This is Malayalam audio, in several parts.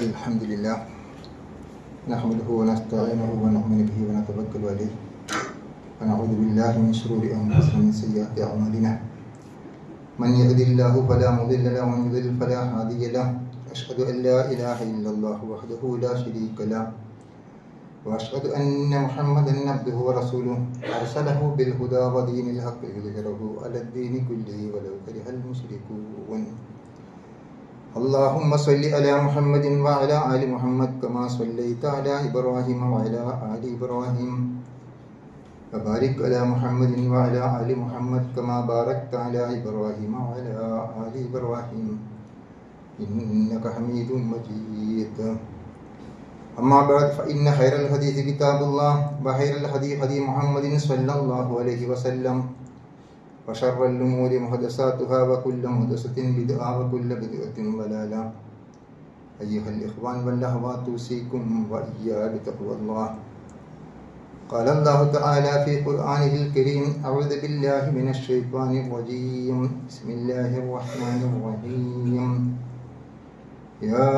الحمد لله نحمده ونستعينه ونؤمن به ونتوكل عليه ونعوذ بالله من شرور أنفسنا ومن سيئات أعمالنا من يهد الله فلا مضل له ومن يضلل فلا هادي له أشهد أن لا إله إلا الله وحده لا شريك له وأشهد أن محمدا عبده ورسوله أرسله بالهدى ودين الحق ليظهره على الدين كله ولو كره المشركون. اللهم صل على محمد وعلى آل محمد كما صليت على إبراهيم وعلى آل إبراهيم وبارك على محمد وعلى آل محمد كما باركت على إبراهيم وعلى آل إبراهيم إنك حميد مجيد. أما بعد فإن خير الحديث كتاب الله وخير الهدي هدي محمد صلى الله عليه وسلم وشر الأمور محدثاتها وكل محدثة بدعة وكل بدعة ضلالة. أيها الإخوان والأخوات أوصيكم وإياي بتقوى الله. قال الله تعالى في قرآنه الكريم: أعوذ بالله من الشيطان الرجيم بسم الله الرحمن الرحيم. يا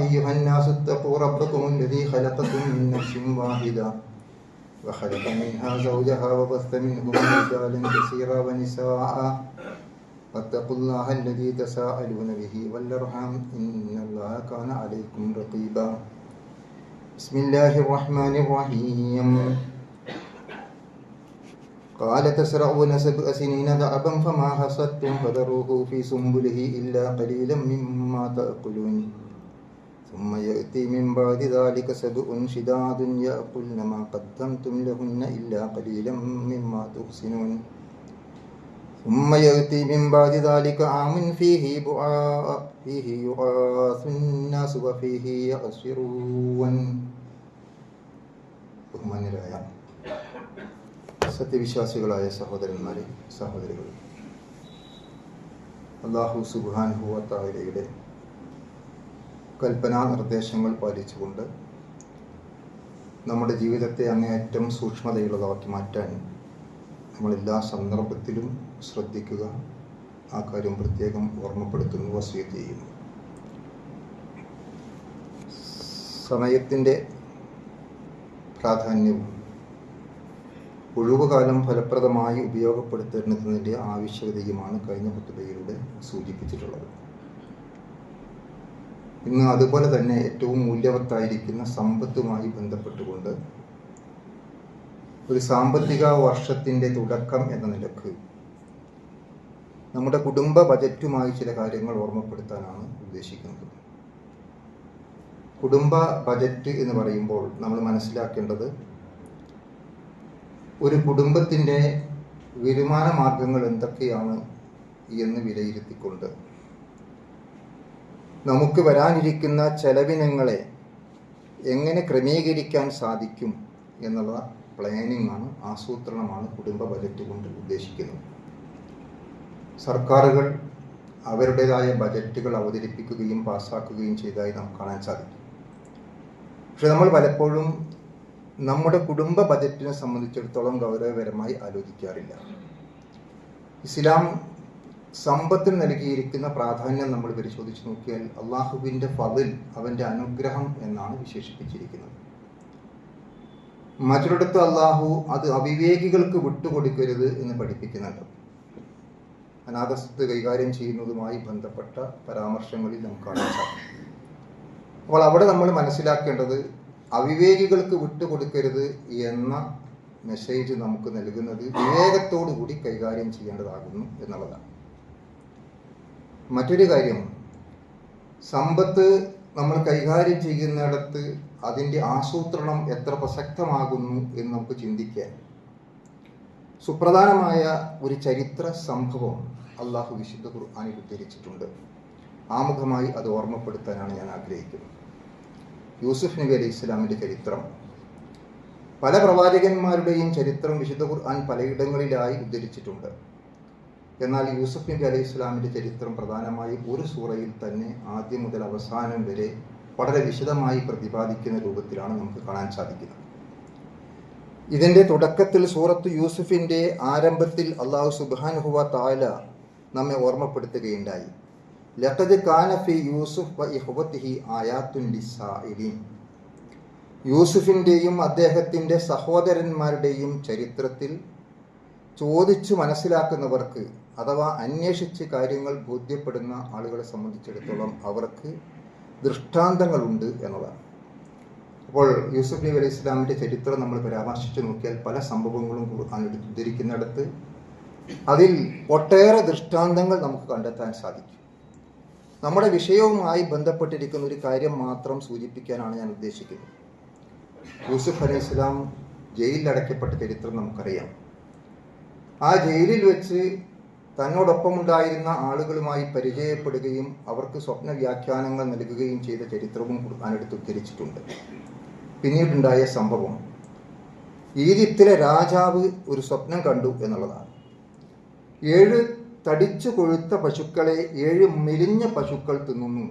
أيها الناس اتقوا ربكم الذي خلقكم من نفس واحدة وخلق منها زوجها وبث منهما رجالا كثيرا ونساء واتقوا الله الذي تساءلون به والأرحام إن الله كان عليكم رقيبا. بسم الله الرحمن الرحيم. قال تزرعون 7 سنين دأبا فما حصدتم فذروه في سنبله إلا قليلا مما تأكلون ثم يأتي من بعد ذلك 7 شداد يأكلن ما قدمتم لهن إلا قليلا مما تحسنون ثم يأتي من بعد ذلك عام فيه يغاث الناس وفيه يعصرون. ബഹുമാന്യരായ സത്യവിശ്വാസികളായ സഹോദരന്മാരെ, സഹോദരികളെ, അല്ലാഹു സുബ്ഹാനഹു വ തആലയുടെ കൽപ്പനാ നിർദ്ദേശങ്ങൾ പാലിച്ചുകൊണ്ട് നമ്മുടെ ജീവിതത്തെ അങ്ങേയറ്റം സൂക്ഷ്മതയുള്ളതാക്കി മാറ്റാൻ നമ്മൾ എല്ലാ സന്ദർഭത്തിലും ശ്രദ്ധിക്കുക. ആ കാര്യം പ്രത്യേകം ഓർമ്മപ്പെടുത്തുന്നു, വസിയത്ത് ചെയ്യുന്നു. സമയത്തിൻ്റെ പ്രാധാന്യവും ഒഴിവുകാലം ഫലപ്രദമായി ഉപയോഗപ്പെടുത്തേണ്ടതിൻ്റെ ആവശ്യകതയുമാണ് കഴിഞ്ഞ ഖുതുബയിലൂടെ സൂചിപ്പിച്ചിട്ടുള്ളത്. ഇന്ന് അതുപോലെ തന്നെ ഏറ്റവും മൂല്യവത്തായിരിക്കുന്ന സമ്പത്തുമായി ബന്ധപ്പെട്ടുകൊണ്ട് ഒരു സാമ്പത്തിക വർഷത്തിൻ്റെ തുടക്കം എന്ന നിലക്ക് നമ്മുടെ കുടുംബ ബജറ്റുമായി ചില കാര്യങ്ങൾ ഓർമ്മപ്പെടുത്താനാണ് ഉദ്ദേശിക്കുന്നത്. കുടുംബ ബജറ്റ് എന്ന് പറയുമ്പോൾ നമ്മൾ മനസ്സിലാക്കേണ്ടത് ഒരു കുടുംബത്തിൻ്റെ വരുമാന മാർഗങ്ങൾ എന്തൊക്കെയാണ് എന്ന് വിലയിരുത്തിക്കൊണ്ട് നമുക്ക് വരാനിരിക്കുന്ന ചെലവിനങ്ങളെ എങ്ങനെ ക്രമീകരിക്കാൻ സാധിക്കും എന്നുള്ള പ്ലാനിംഗ് ആണ്, ആസൂത്രണമാണ് കുടുംബ ബജറ്റ് കൊണ്ട് ഉദ്ദേശിക്കുന്നത്. സർക്കാരുകൾ അവരുടേതായ ബജറ്റുകൾ അവതരിപ്പിക്കുകയും പാസ്സാക്കുകയും ചെയ്തതായി നമുക്ക് കാണാൻ സാധിക്കും. പക്ഷെ നമ്മൾ പലപ്പോഴും നമ്മുടെ കുടുംബ ബജറ്റിനെ സംബന്ധിച്ചിടത്തോളം ഗൗരവപരമായി ആലോചിക്കാറില്ല. ഇസ്ലാം സമ്പത്തിന് നൽകിയിരിക്കുന്ന പ്രാധാന്യം നമ്മൾ പരിശോധിച്ച് നോക്കിയാൽ അള്ളാഹുവിൻ്റെ ഫളിൽ, അവൻ്റെ അനുഗ്രഹം എന്നാണ് വിശേഷിപ്പിച്ചിരിക്കുന്നത്. മറ്റൊരിടത്ത് അള്ളാഹു അത് അവിവേകികൾക്ക് വിട്ടുകൊടുക്കരുത് എന്ന് പഠിപ്പിക്കുന്നുണ്ട്. അനാഥസ്വത്ത് കൈകാര്യം ചെയ്യുന്നതുമായി ബന്ധപ്പെട്ട പരാമർശങ്ങളിൽ നമുക്ക് കാണാൻ സാധിക്കും. അപ്പോൾ അവിടെ നമ്മൾ മനസ്സിലാക്കേണ്ടത് അവിവേകികൾക്ക് വിട്ടുകൊടുക്കരുത് എന്ന മെസ്സേജ് നമുക്ക് നൽകുന്നത് വിവേകത്തോടു കൂടി കൈകാര്യം ചെയ്യേണ്ടതാകുന്നു എന്നുള്ളതാണ്. മറ്റൊരു കാര്യം, സമ്പത്ത് നമ്മൾ കൈകാര്യം ചെയ്യുന്നിടത്ത് അതിൻ്റെ ആസൂത്രണം എത്ര പ്രസക്തമാകുന്നു എന്ന് നമുക്ക് ചിന്തിക്കാൻ സുപ്രധാനമായ ഒരു ചരിത്ര സംഭവം അള്ളാഹു വിശുദ്ധ ഖുർആനിൽ ഉദ്ധരിച്ചിട്ടുണ്ട്. ആമുഖമായി അത് ഓർമ്മപ്പെടുത്താനാണ് ഞാൻ ആഗ്രഹിക്കുന്നത്. യൂസുഫ് നബി അലൈഹി ഇസ്ലാമിൻ്റെ ചരിത്രം, പല പ്രവാചകന്മാരുടെയും ചരിത്രം വിശുദ്ധ ഖുർആൻ പലയിടങ്ങളിലായി ഉദ്ധരിച്ചിട്ടുണ്ട്. എന്നാൽ യൂസുഫ് നബി അലൈഹി ഇസ്ലാമിൻ്റെ ചരിത്രം പ്രധാനമായും ഒരു സൂറയിൽ തന്നെ ആദ്യം മുതൽ അവസാനം വരെ വളരെ വിശദമായി പ്രതിപാദിക്കുന്ന രൂപത്തിലാണ് നമുക്ക് കാണാൻ സാധിക്കുന്നത്. ഇതിൻ്റെ തുടക്കത്തിൽ സൂറത്ത് യൂസുഫിൻ്റെ ആരംഭത്തിൽ അല്ലാഹു സുബ്ഹാനഹു വ തആല നമ്മെ ഓർമ്മപ്പെടുത്തുകയുണ്ടായി. ലഖദ് കാന ഫി യൂസുഫ് വ ഇഖ്വതിഹി ആയാത്തുൻ ലിസ്സായിലിൻ. യൂസുഫിൻ്റെയും അദ്ദേഹത്തിൻ്റെ സഹോദരന്മാരുടെയും ചരിത്രത്തിൽ ചോദിച്ചു മനസ്സിലാക്കുന്നവർക്ക് അഥവാ അന്വേഷിച്ച് കാര്യങ്ങൾ ബോധ്യപ്പെടുന്ന ആളുകളെ സംബന്ധിച്ചിടത്തോളം അവർക്ക് ദൃഷ്ടാന്തങ്ങളുണ്ട് എന്നതാണ്. അപ്പോൾ യൂസുഫ് നബി അലൈഹി ഇസ്ലാമിൻ്റെ ചരിത്രം നമ്മൾ പരാമർശിച്ചു നോക്കിയാൽ പല സംഭവങ്ങളും ഖുർആൻ ഉദ്ധരിക്കുന്നിടത്ത് അതിൽ ഒട്ടേറെ ദൃഷ്ടാന്തങ്ങൾ നമുക്ക് കണ്ടെത്താൻ സാധിക്കും. നമ്മുടെ വിഷയവുമായി ബന്ധപ്പെട്ടിരിക്കുന്ന ഒരു കാര്യം മാത്രം സൂചിപ്പിക്കാനാണ് ഞാൻ ഉദ്ദേശിക്കുന്നത്. യൂസുഫ് അലൈഹി ഇസ്ലാം ജയിലിൽ അടയ്ക്കപ്പെട്ട ചരിത്രം നമുക്കറിയാം. ആ ജയിലിൽ വെച്ച് തന്നോടൊപ്പം ഉണ്ടായിരുന്ന ആളുകളുമായി പരിചയപ്പെടുകയും അവർക്ക് സ്വപ്ന വ്യാഖ്യാനങ്ങൾ നൽകുകയും ചെയ്ത ചരിത്രവും ഖുർആനെടുത്ത് ഉദ്ധരിച്ചിട്ടുണ്ട്. പിന്നീടുണ്ടായ സംഭവം ഈജിപ്തിലെ രാജാവ് ഒരു സ്വപ്നം കണ്ടു എന്നുള്ളതാണ്. 7 തടിച്ചു കൊഴുത്ത പശുക്കളെ 7 മെലിഞ്ഞ പശുക്കൾ തിന്നുന്നു.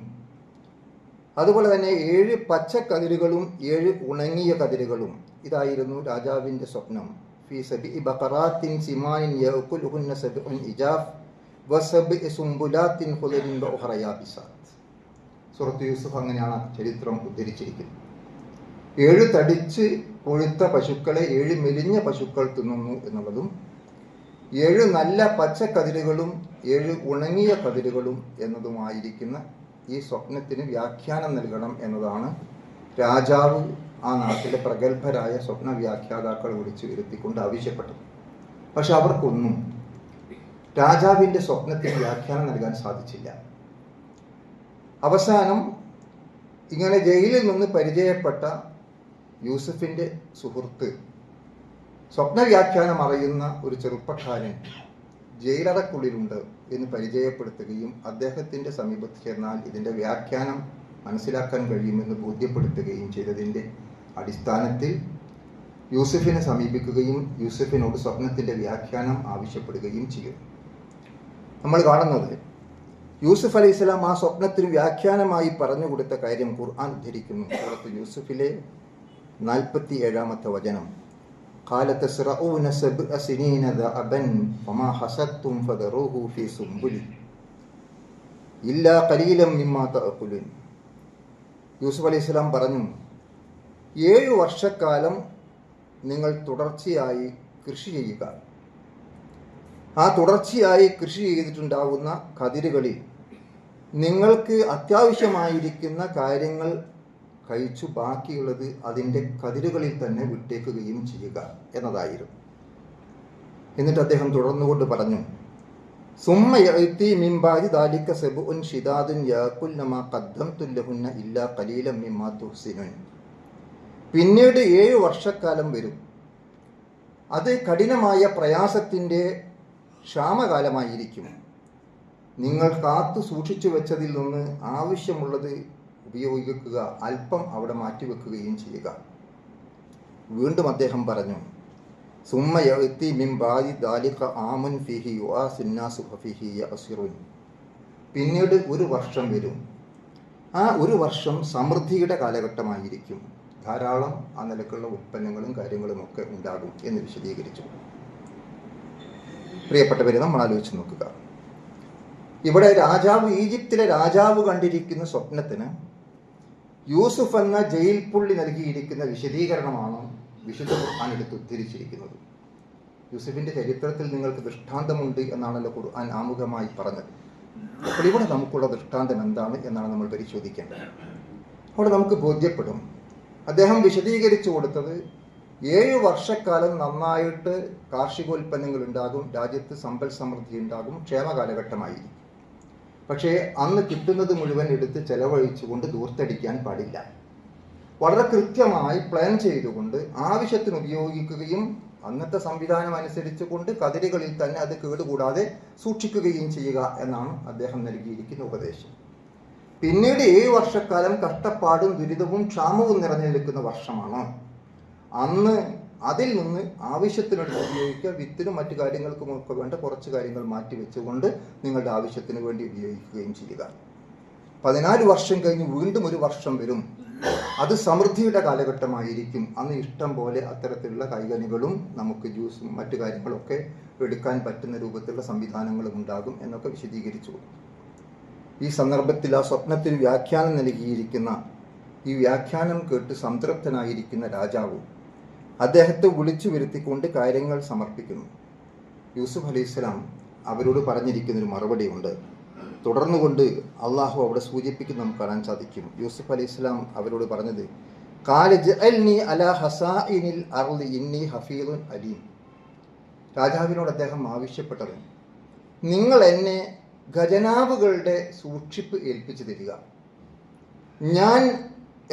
അതുപോലെ തന്നെ 7 പച്ചക്കതിരുകളും 7 ഉണങ്ങിയ കതിരുകളും. ഇതായിരുന്നു രാജാവിൻ്റെ സ്വപ്നം. ഫീ സബഇ ബഖറാത്തിൻ സിമാനിൻ യഅകുലുഹുന്ന സബ്ഉൻ ഇജാഫ് വസബ്ഇ സുംബുലാത്തിൻ ഖുദരിൻ വഉഖറ യാബിസാത്ത്. സൂറത്ത് യൂസുഫ് അങ്ങനെയാണ് ചരിത്രം ഉദ്ധരിച്ചിരിക്കുന്നത്. 7 തടിച്ച് കൊഴുത്ത പശുക്കളെ 7 മെലിഞ്ഞ പശുക്കൾ തിന്നുന്നു എന്നുള്ളതും 7 നല്ല പച്ചക്കതിരുകളും 7 ഉണങ്ങിയ കതിരുകളും എന്നതുമായിരിക്കുന്ന ഈ സ്വപ്നത്തിന് വ്യാഖ്യാനം നൽകണം എന്നതാണ് രാജാവ് ആ നാട്ടിലെ പ്രഗത്ഭരായ സ്വപ്ന വ്യാഖ്യാതാക്കളെ വിളിച്ചു വരുത്തിക്കൊണ്ട് ആവശ്യപ്പെട്ടത്. പക്ഷെ അവർക്കൊന്നും രാജാവിൻ്റെ സ്വപ്നത്തിന് വ്യാഖ്യാനം നൽകാൻ സാധിച്ചില്ല. അവസാനം ഇങ്ങനെ ജയിലിൽ നിന്ന് പരിചയപ്പെട്ട യൂസുഫിൻ്റെ സുഹൃത്ത്, സ്വപ്ന വ്യാഖ്യാനം അറിയുന്ന ഒരു ചെറുപ്പക്കാരൻ ജയിലറക്കുള്ളിലുണ്ട് എന്ന് പരിചയപ്പെടുത്തുകയും അദ്ദേഹത്തിൻ്റെ സമീപത്ത് ചെന്നാൽ ഇതിൻ്റെ വ്യാഖ്യാനം മനസ്സിലാക്കാൻ കഴിയുമെന്ന് ബോധ്യപ്പെടുത്തുകയും ചെയ്തതിൻ്റെ അടിസ്ഥാനത്തിൽ യൂസുഫിനെ സമീപിക്കുകയും യൂസുഫിനോട് സ്വപ്നത്തിൻ്റെ വ്യാഖ്യാനം ആവശ്യപ്പെടുകയും ചെയ്യും. നമ്മൾ കാണുന്നത് യൂസുഫ് അലൈഹി സ്വലാം ആ സ്വപ്നത്തിന് വ്യാഖ്യാനമായി പറഞ്ഞു കൊടുത്ത കാര്യം ഖുർആൻ ഉദ്ധരിക്കുന്നു. സൂറത്ത് യൂസുഫിലെ 47-ാമത്തെ വചനം, قال تزرعون 7 سنين دأبا وما حصدتم فذروه في سنبله إلا قليلا مما تأكلون. യൂസുഫ് അലൈഹി സ്വലാം പറഞ്ഞു, 7 വർഷക്കാലം നിങ്ങൾ തുടർച്ചയായി കൃഷി ചെയ്യുക. ആ തുടർച്ചയായി കൃഷി ചെയ്തിട്ടുണ്ടാവുന്ന കതിരുകളിൽ നിങ്ങൾക്ക് അത്യാവശ്യമായിരിക്കുന്ന കാര്യങ്ങൾ കഴിച്ചു ബാക്കിയുള്ളത് അതിൻ്റെ കതിരുകളിൽ തന്നെ വിട്ടേക്കുകയും ചെയ്യുക എന്നതായിരുന്നു. എന്നിട്ട് അദ്ദേഹം തുടർന്നുകൊണ്ട് പറഞ്ഞു, സുമ്മ യഅതി മിൻ ബഅദി ദാലിക സബ്ഉൻ ശിദാദുൻ യഅകുൽന മാ ഖദ്ദംതു ലഹുന്ന ഇല്ലാ ഖലീലൻ മിമ്മാ തുഹ്സിനുൻ. പിന്നീട് 7 വർഷക്കാലം വരും. അത് കഠിനമായ പ്രയാസത്തിൻ്റെ ക്ഷാമകാലമായിരിക്കും. നിങ്ങൾ കാത്തു സൂക്ഷിച്ചു വെച്ചതിൽ നിന്ന് ആവശ്യമുള്ളത് ഉപയോഗിക്കുക, അല്പം അവിടെ മാറ്റിവെക്കുകയും ചെയ്യുക. വീണ്ടും അദ്ദേഹം പറഞ്ഞു, സുമ്മ യഅതി മിൻ ബഅദി ദാലിക ആമുൻ ഫീഹി യുആസിന്നാസു ഫീഹി യഅസിറുൻ. പിന്നീട് 1 വർഷം വരും. ആ 1 വർഷം സമൃദ്ധിയുടെ കാലഘട്ടമായിരിക്കും. ധാരാളം ആ നിലക്കുള്ള ഉൽപ്പന്നങ്ങളും കാര്യങ്ങളും ഒക്കെ ഉണ്ടാകും എന്ന് വിശദീകരിച്ചു. പ്രിയപ്പെട്ടവരെ, നമ്മൾ ആലോചിച്ച് നോക്കുക. ഇവിടെ ഈജിപ്തിലെ രാജാവ് കണ്ടിരിക്കുന്ന സ്വപ്നത്തിന് യൂസുഫ് എന്ന ജയിൽ പുള്ളി നൽകിയിരിക്കുന്ന വിശദീകരണമാണ് വിശുദ്ധ ഖുർആൻ എടുത്ത് ഉദ്ധരിച്ചിരിക്കുന്നത്. യൂസുഫിൻ്റെ ചരിത്രത്തിൽ നിങ്ങൾക്ക് ദൃഷ്ടാന്തമുണ്ട് എന്നാണല്ലോ ഖുർആൻ ആമുഖമായി പറഞ്ഞത്. അപ്പോൾ ഇവിടെ നമുക്കുള്ള ദൃഷ്ടാന്തം എന്താണ് എന്നാണ് നമ്മൾ പരിശോധിക്കേണ്ടത്. അവിടെ നമുക്ക് ബോധ്യപ്പെടും, അദ്ദേഹം വിശദീകരിച്ചു കൊടുത്തത് 7 വർഷക്കാലം നന്നായിട്ട് കാർഷികോൽപ്പന്നങ്ങൾ ഉണ്ടാകും, രാജ്യത്ത് സമ്പൽ സമൃദ്ധി ഉണ്ടാകും, ക്ഷേമകാലഘട്ടമായിരിക്കും. പക്ഷേ അന്ന് കിട്ടുന്നത് മുഴുവൻ എടുത്ത് ചെലവഴിച്ചുകൊണ്ട് ദൂർത്തടിക്കാൻ പാടില്ല. വളരെ കൃത്യമായി പ്ലാൻ ചെയ്തുകൊണ്ട് ആവശ്യത്തിന് ഉപയോഗിക്കുകയും അന്നത്തെ സംവിധാനം അനുസരിച്ചുകൊണ്ട് കതിരുകളിൽ തന്നെ അത് കേടുകൂടാതെ സൂക്ഷിക്കുകയും ചെയ്യുക എന്നാണ് അദ്ദേഹം നൽകിയിരിക്കുന്ന ഉപദേശം. പിന്നീട് 7 വർഷക്കാലം കഷ്ടപ്പാടും ദുരിതവും ക്ഷാമവും നിറഞ്ഞു നിൽക്കുന്ന വർഷമാണ്. അന്ന് അതിൽ നിന്ന് ആവശ്യത്തിനെടുത്ത് ഉപയോഗിക്കുക, വിത്തിനും മറ്റു കാര്യങ്ങൾക്കും ഒക്കെ വേണ്ട കുറച്ച് കാര്യങ്ങൾ മാറ്റി വെച്ചുകൊണ്ട് നിങ്ങളുടെ ആവശ്യത്തിന് വേണ്ടി ഉപയോഗിക്കുകയും ചെയ്യുക. 14 വർഷം കഴിഞ്ഞ് വീണ്ടും 1 വർഷം വരും. അത് സമൃദ്ധിയുടെ കാലഘട്ടമായിരിക്കും. അന്ന് ഇഷ്ടം പോലെ അത്തരത്തിലുള്ള കൈകനികളും നമുക്ക് ജ്യൂസും മറ്റു കാര്യങ്ങളൊക്കെ എടുക്കാൻ പറ്റുന്ന രൂപത്തിലുള്ള സംവിധാനങ്ങളും ഉണ്ടാകും എന്നൊക്കെ വിശദീകരിച്ചു. ഈ സന്ദർഭത്തിൽ ആ സ്വപ്നത്തിന് വ്യാഖ്യാനം നൽകിയിരിക്കുന്ന ഈ വ്യാഖ്യാനം കേട്ട് സംതൃപ്തനായിരിക്കുന്ന രാജാവ് അദ്ദേഹത്തെ വിളിച്ചു വരുത്തിക്കൊണ്ട് കാര്യങ്ങൾ സമർപ്പിക്കുന്നു. യൂസുഫ് അലൈഹിസ്സലാം അവരോട് പറഞ്ഞിരിക്കുന്നൊരു മറുപടിയുണ്ട്. തുടർന്നുകൊണ്ട് അള്ളാഹു അവിടെ സൂചിപ്പിക്കുന്ന നമുക്ക് കാണാൻ സാധിക്കും. യൂസുഫ് അലൈഹിസ്സലാം അവരോട് പറഞ്ഞത് രാജാവിനോട് അദ്ദേഹം ആവശ്യപ്പെട്ടത്, നിങ്ങൾ എന്നെ ഖജനാവുകളുടെ സൂക്ഷിപ്പ് ഏൽപ്പിച്ചു തരിക. ഞാൻ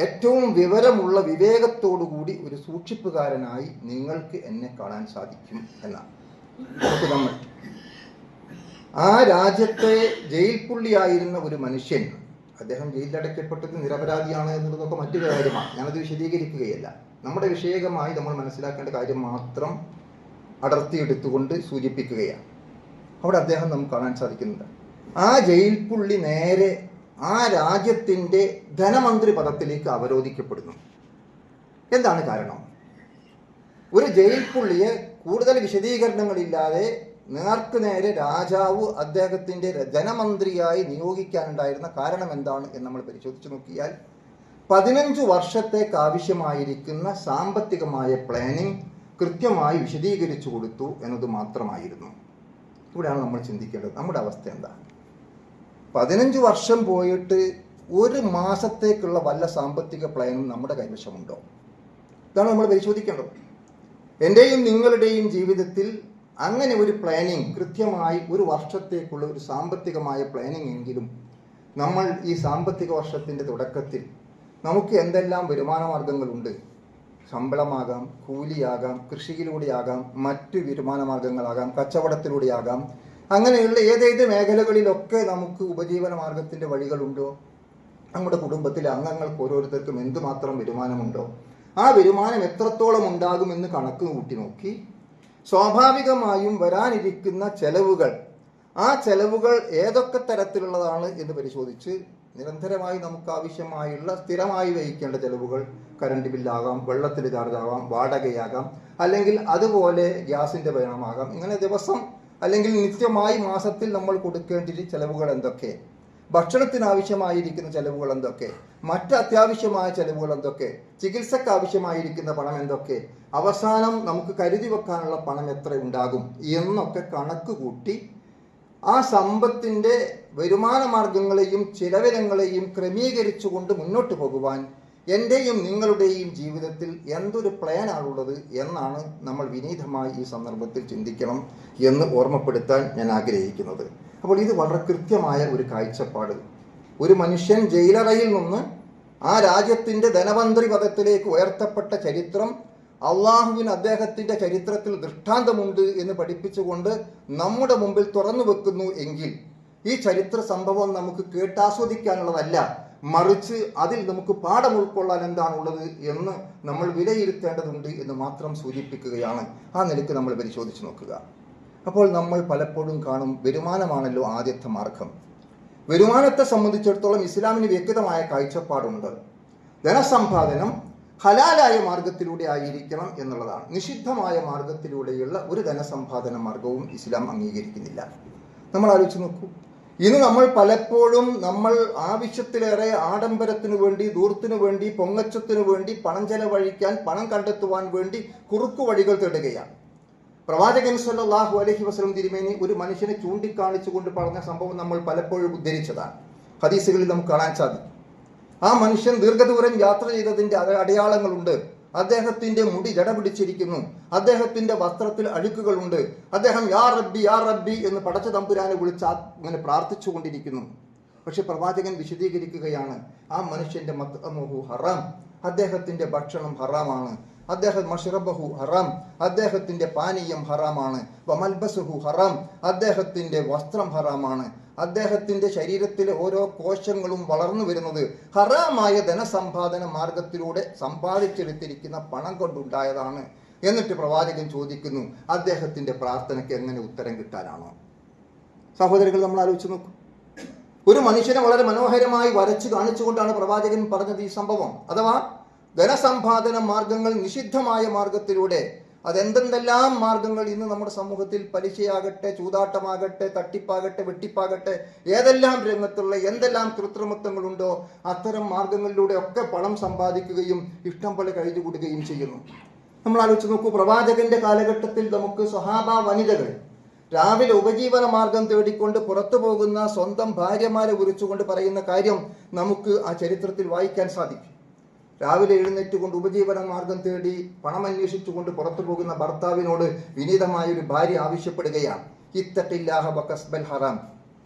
ഏറ്റവും വിവരമുള്ള വിവേകത്തോടുകൂടി ഒരു സൂക്ഷിപ്പുകാരനായി നിങ്ങൾക്ക് എന്നെ കാണാൻ സാധിക്കും എന്നാണ്. നമുക്ക് നമ്മൾ ആ രാജ്യത്തെ ജയിൽ പുള്ളിയായിരുന്ന ഒരു മനുഷ്യൻ, അദ്ദേഹം ജയിലിലടയ്ക്കപ്പെട്ടത് നിരപരാധിയാണ് എന്നുള്ളതൊക്കെ മറ്റൊരു കാര്യമാണ്, ഞാനത് വിശദീകരിക്കുകയല്ല. നമ്മുടെ വിഷയകമായി നമ്മൾ മനസ്സിലാക്കേണ്ട കാര്യം മാത്രം അടർത്തിയെടുത്തുകൊണ്ട് സൂചിപ്പിക്കുകയാണ്. അവിടെ അദ്ദേഹം നമുക്ക് കാണാൻ സാധിക്കുന്നുണ്ട്, ആ ജയിൽ പുള്ളി നേരെ ആ രാജ്യത്തിൻ്റെ ധനമന്ത്രി പദത്തിലേക്ക് അവരോധിക്കപ്പെടുന്നു. എന്താണ് കാരണം? ഒരു ജയിൽ പുള്ളിയെ കൂടുതൽ വിശദീകരണങ്ങളില്ലാതെ നേർക്ക് നേരെ രാജാവ് അദ്ദേഹത്തിൻ്റെ ധനമന്ത്രിയായി നിയോഗിക്കാനുണ്ടായിരുന്ന കാരണം എന്താണ് എന്ന് നമ്മൾ പരിശോധിച്ച് നോക്കിയാൽ 15 വർഷത്തേക്ക് ആവശ്യമായിരിക്കുന്ന സാമ്പത്തികമായ പ്ലാനിങ് കൃത്യമായി വിശദീകരിച്ചു കൊടുത്തു എന്നത് മാത്രമായിരുന്നു. ഇവിടെയാണ് നമ്മൾ ചിന്തിക്കേണ്ടത്, നമ്മുടെ അവസ്ഥ എന്താ? 15 വർഷം പോയിട്ട് ഒരു മാസത്തേക്കുള്ള വല്ല സാമ്പത്തിക പ്ലാനും നമ്മുടെ കൈവശമുണ്ടോ? ഇതാണ് നമ്മൾ പരിശോധിക്കേണ്ടത്. എൻ്റെയും നിങ്ങളുടെയും ജീവിതത്തിൽ അങ്ങനെ ഒരു പ്ലാനിങ്, കൃത്യമായി ഒരു വർഷത്തേക്കുള്ള ഒരു സാമ്പത്തികമായ പ്ലാനിങ് എങ്കിലും നമ്മൾ ഈ സാമ്പത്തിക വർഷത്തിൻ്റെ തുടക്കത്തിൽ നമുക്ക് എന്തെല്ലാം വരുമാന മാർഗങ്ങളുണ്ട്? ശമ്പളമാകാം, കൂലിയാകാം, കൃഷിയിലൂടെയാകാം, മറ്റു വരുമാന മാർഗങ്ങളാകാം, കച്ചവടത്തിലൂടെയാകാം. അങ്ങനെയുള്ള ഏതേത് മേഖലകളിലൊക്കെ നമുക്ക് ഉപജീവന മാർഗത്തിൻ്റെ വഴികളുണ്ടോ? നമ്മുടെ കുടുംബത്തിലെ അംഗങ്ങൾക്ക് ഓരോരുത്തർക്കും എന്തുമാത്രം വരുമാനമുണ്ടോ? ആ വരുമാനം എത്രത്തോളം ഉണ്ടാകുമെന്ന് കണക്ക് കൂട്ടി നോക്കി സ്വാഭാവികമായും വരാനിരിക്കുന്ന ചെലവുകൾ, ആ ചെലവുകൾ ഏതൊക്കെ തരത്തിലുള്ളതാണ് എന്ന് പരിശോധിച്ച് നിരന്തരമായി നമുക്ക് ആവശ്യമായുള്ള സ്ഥിരമായി വഹിക്കേണ്ട ചെലവുകൾ, കറണ്ട് ബില്ലാകാം, വെള്ളത്തിന് ചാർജാകാം, വാടകയാകാം, അല്ലെങ്കിൽ അതുപോലെ ഗ്യാസിൻ്റെ വേണമാകാം, ഇങ്ങനെ ദിവസം അല്ലെങ്കിൽ നിത്യമായി മാസത്തിൽ നമ്മൾ കൊടുക്കേണ്ട ചെലവുകൾ എന്തൊക്കെ, ഭക്ഷണത്തിനാവശ്യമായിരിക്കുന്ന ചെലവുകൾ എന്തൊക്കെ, മറ്റ് അത്യാവശ്യമായ ചെലവുകൾ എന്തൊക്കെ, ചികിത്സക്ക് ആവശ്യമായിരിക്കുന്ന പണം എന്തൊക്കെ, അവസാനം നമുക്ക് കരുതി വെക്കാനുള്ള പണം എത്ര ഉണ്ടാകും എന്നൊക്കെ കണക്ക് കൂട്ടി ആ സമ്പത്തിൻ്റെ വരുമാന മാർഗങ്ങളെയും ചിലവിനങ്ങളെയും ക്രമീകരിച്ചുകൊണ്ട് മുന്നോട്ട് പോകുവാൻ എൻ്റെയും നിങ്ങളുടെയും ജീവിതത്തിൽ എന്തൊരു പ്ലാനാണുള്ളത് എന്നാണ് നമ്മൾ വിനീതമായി ഈ സന്ദർഭത്തിൽ ചിന്തിക്കണം എന്ന് ഓർമ്മപ്പെടുത്താൻ ഞാൻ ആഗ്രഹിക്കുന്നത്. അപ്പോൾ ഇത് വളരെ കൃത്യമായ ഒരു കാഴ്ചപ്പാട്. ഒരു മനുഷ്യൻ ജയിലറയിൽ നിന്ന് ആ രാജ്യത്തിൻ്റെ ധനമന്ത്രി പദത്തിലേക്ക് ഉയർത്തപ്പെട്ട ചരിത്രം അള്ളാഹുവിന് അദ്ദേഹത്തിൻ്റെ ചരിത്രത്തിൽ ദൃഷ്ടാന്തമുണ്ട് എന്ന് പഠിപ്പിച്ചുകൊണ്ട് നമ്മുടെ മുമ്പിൽ തുറന്നു വെക്കുന്നു എങ്കിൽ ഈ ചരിത്ര സംഭവം നമുക്ക് കേട്ടാസ്വദിക്കാനുള്ളതല്ല, മറിച്ച് അതിൽ നമുക്ക് പാഠം ഉൾക്കൊള്ളാൻ എന്താണുള്ളത് എന്ന് നമ്മൾ വിലയിരുത്തേണ്ടതുണ്ട് എന്ന് മാത്രം സൂചിപ്പിക്കുകയാണ്. ആ നിലയ്ക്ക് നമ്മൾ പരിശോധിച്ച് നോക്കുക. അപ്പോൾ നമ്മൾ പലപ്പോഴും കാണും, വരുമാനമാണല്ലോ ആദ്യത്തെ മാർഗം. വരുമാനത്തെ സംബന്ധിച്ചിടത്തോളം ഇസ്ലാമിന് വ്യക്തമായ കാഴ്ചപ്പാടുണ്ട്. ധനസമ്പാദനം ഹലാലായ മാർഗത്തിലൂടെ ആയിരിക്കണം എന്നുള്ളതാണ്. നിഷിദ്ധമായ മാർഗത്തിലൂടെയുള്ള ഒരു ധനസമ്പാദന മാർഗവും ഇസ്ലാം അംഗീകരിക്കുന്നില്ല. നമ്മൾ ആലോചിച്ച് നോക്കൂ, ഇന്ന് നമ്മൾ പലപ്പോഴും നമ്മൾ ആവശ്യത്തിലേറെ ആഡംബരത്തിനു വേണ്ടി, ദൂർത്തിനു വേണ്ടി, പൊങ്ങച്ചത്തിനു വേണ്ടി പണം ചെലവഴിക്കാൻ, പണം കണ്ടെത്തുവാൻ വേണ്ടി കുറുക്കു വഴികൾ തേടുകയാണ്. പ്രവാചകൻ സല്ലല്ലാഹു അലൈഹി വസല്ലം തിരുമേനി ഒരു മനുഷ്യനെ ചൂണ്ടിക്കാണിച്ചുകൊണ്ട് പറഞ്ഞ സംഭവം നമ്മൾ പലപ്പോഴും ഉദ്ധരിച്ചതാണ്. ഹദീസുകളിൽ നമുക്ക് കാണാൻ സാധിക്കും. ആ മനുഷ്യൻ ദീർഘദൂരം യാത്ര ചെയ്തതിൻ്റെ അടയാളങ്ങളുണ്ട്. അദ്ദേഹത്തിൻ്റെ മുടി ജട പിടിച്ചിരിക്കുന്നു, അദ്ദേഹത്തിൻ്റെ വസ്ത്രത്തിൽ അഴുക്കുകളുണ്ട്, അദ്ദേഹം യാ റബ്ബി യാ റബ്ബി എന്ന് പടച്ച തമ്പുരാനെ വിളിച്ച് ഇങ്ങനെ പ്രാർത്ഥിച്ചു കൊണ്ടിരിക്കുന്നു. പക്ഷെ പ്രവാചകൻ വിശദീകരിക്കുകയാണ്, ആ മനുഷ്യൻ്റെ മത്അമുഹു ഹറാം, അദ്ദേഹത്തിൻ്റെ ഭക്ഷണം ഹറാമാണ്, അദ്ദേഹം മഷ്റബഹു ഹറാം, അദ്ദേഹത്തിൻ്റെ പാനീയം ഹറാമാണ്, വമൽബസുഹു ഹറാം, അദ്ദേഹത്തിൻ്റെ വസ്ത്രം ഹറാമാണ്, അദ്ദേഹത്തിൻ്റെ ശരീരത്തിലെ ഓരോ കോശങ്ങളും വളർന്നു വരുന്നത് ഹറാമായ ധനസമ്പാദന മാർഗത്തിലൂടെ സമ്പാദിച്ചെടുത്തിരിക്കുന്ന പണം കൊണ്ടുണ്ടായതാണ്. എന്നിട്ട് പ്രവാചകൻ ചോദിക്കുന്നു, അദ്ദേഹത്തിൻ്റെ പ്രാർത്ഥനയ്ക്ക് എങ്ങനെ ഉത്തരം കിട്ടാനാണോ? സഹോദരികൾ, നമ്മൾ ആലോചിച്ച് നോക്കും. ഒരു മനുഷ്യനെ വളരെ മനോഹരമായി വരച്ച് കാണിച്ചുകൊണ്ടാണ് പ്രവാചകൻ പറഞ്ഞത് ഈ സംഭവം. അഥവാ ധനസമ്പാദന മാർഗങ്ങൾ നിഷിദ്ധമായ മാർഗത്തിലൂടെ അതെന്തെന്തെല്ലാം മാർഗങ്ങൾ ഇന്ന് നമ്മുടെ സമൂഹത്തിൽ പലിശയാകട്ടെ, ചൂതാട്ടമാകട്ടെ, തട്ടിപ്പാകട്ടെ, വെട്ടിപ്പാകട്ടെ, ഏതെല്ലാം രംഗത്തുള്ള എന്തെല്ലാം കൃത്രിമത്വങ്ങളുണ്ടോ അത്തരം മാർഗങ്ങളിലൂടെ ഒക്കെ പണം സമ്പാദിക്കുകയും ഇഷ്ടം പോലെ കഴിഞ്ഞുകൂടുകയും ചെയ്യുന്നു. നമ്മൾ ആലോചിച്ച് നോക്കൂ, പ്രവാചകന്റെ കാലഘട്ടത്തിൽ നമുക്ക് സ്വഹാബ വനിതകൾ രാവിലെ ഉപജീവന മാർഗം തേടിക്കൊണ്ട് പുറത്തു പോകുന്ന സ്വന്തം ഭാര്യമാരെ കുറിച്ചുകൊണ്ട് പറയുന്ന കാര്യം നമുക്ക് ആ ചരിത്രത്തിൽ വായിക്കാൻ സാധിക്കും. രാവിലെ എഴുന്നേറ്റുകൊണ്ട് ഉപജീവന മാർഗം തേടി പണം അന്വേഷിച്ചുകൊണ്ട് പുറത്തു പോകുന്ന ഭർത്താവിനോട് വിനീതമായൊരു ഭാര്യ ആവശ്യപ്പെടുകയാണ്, ഇത്തഖില്ലാഹ വകസ്ബൽ ഹറാം,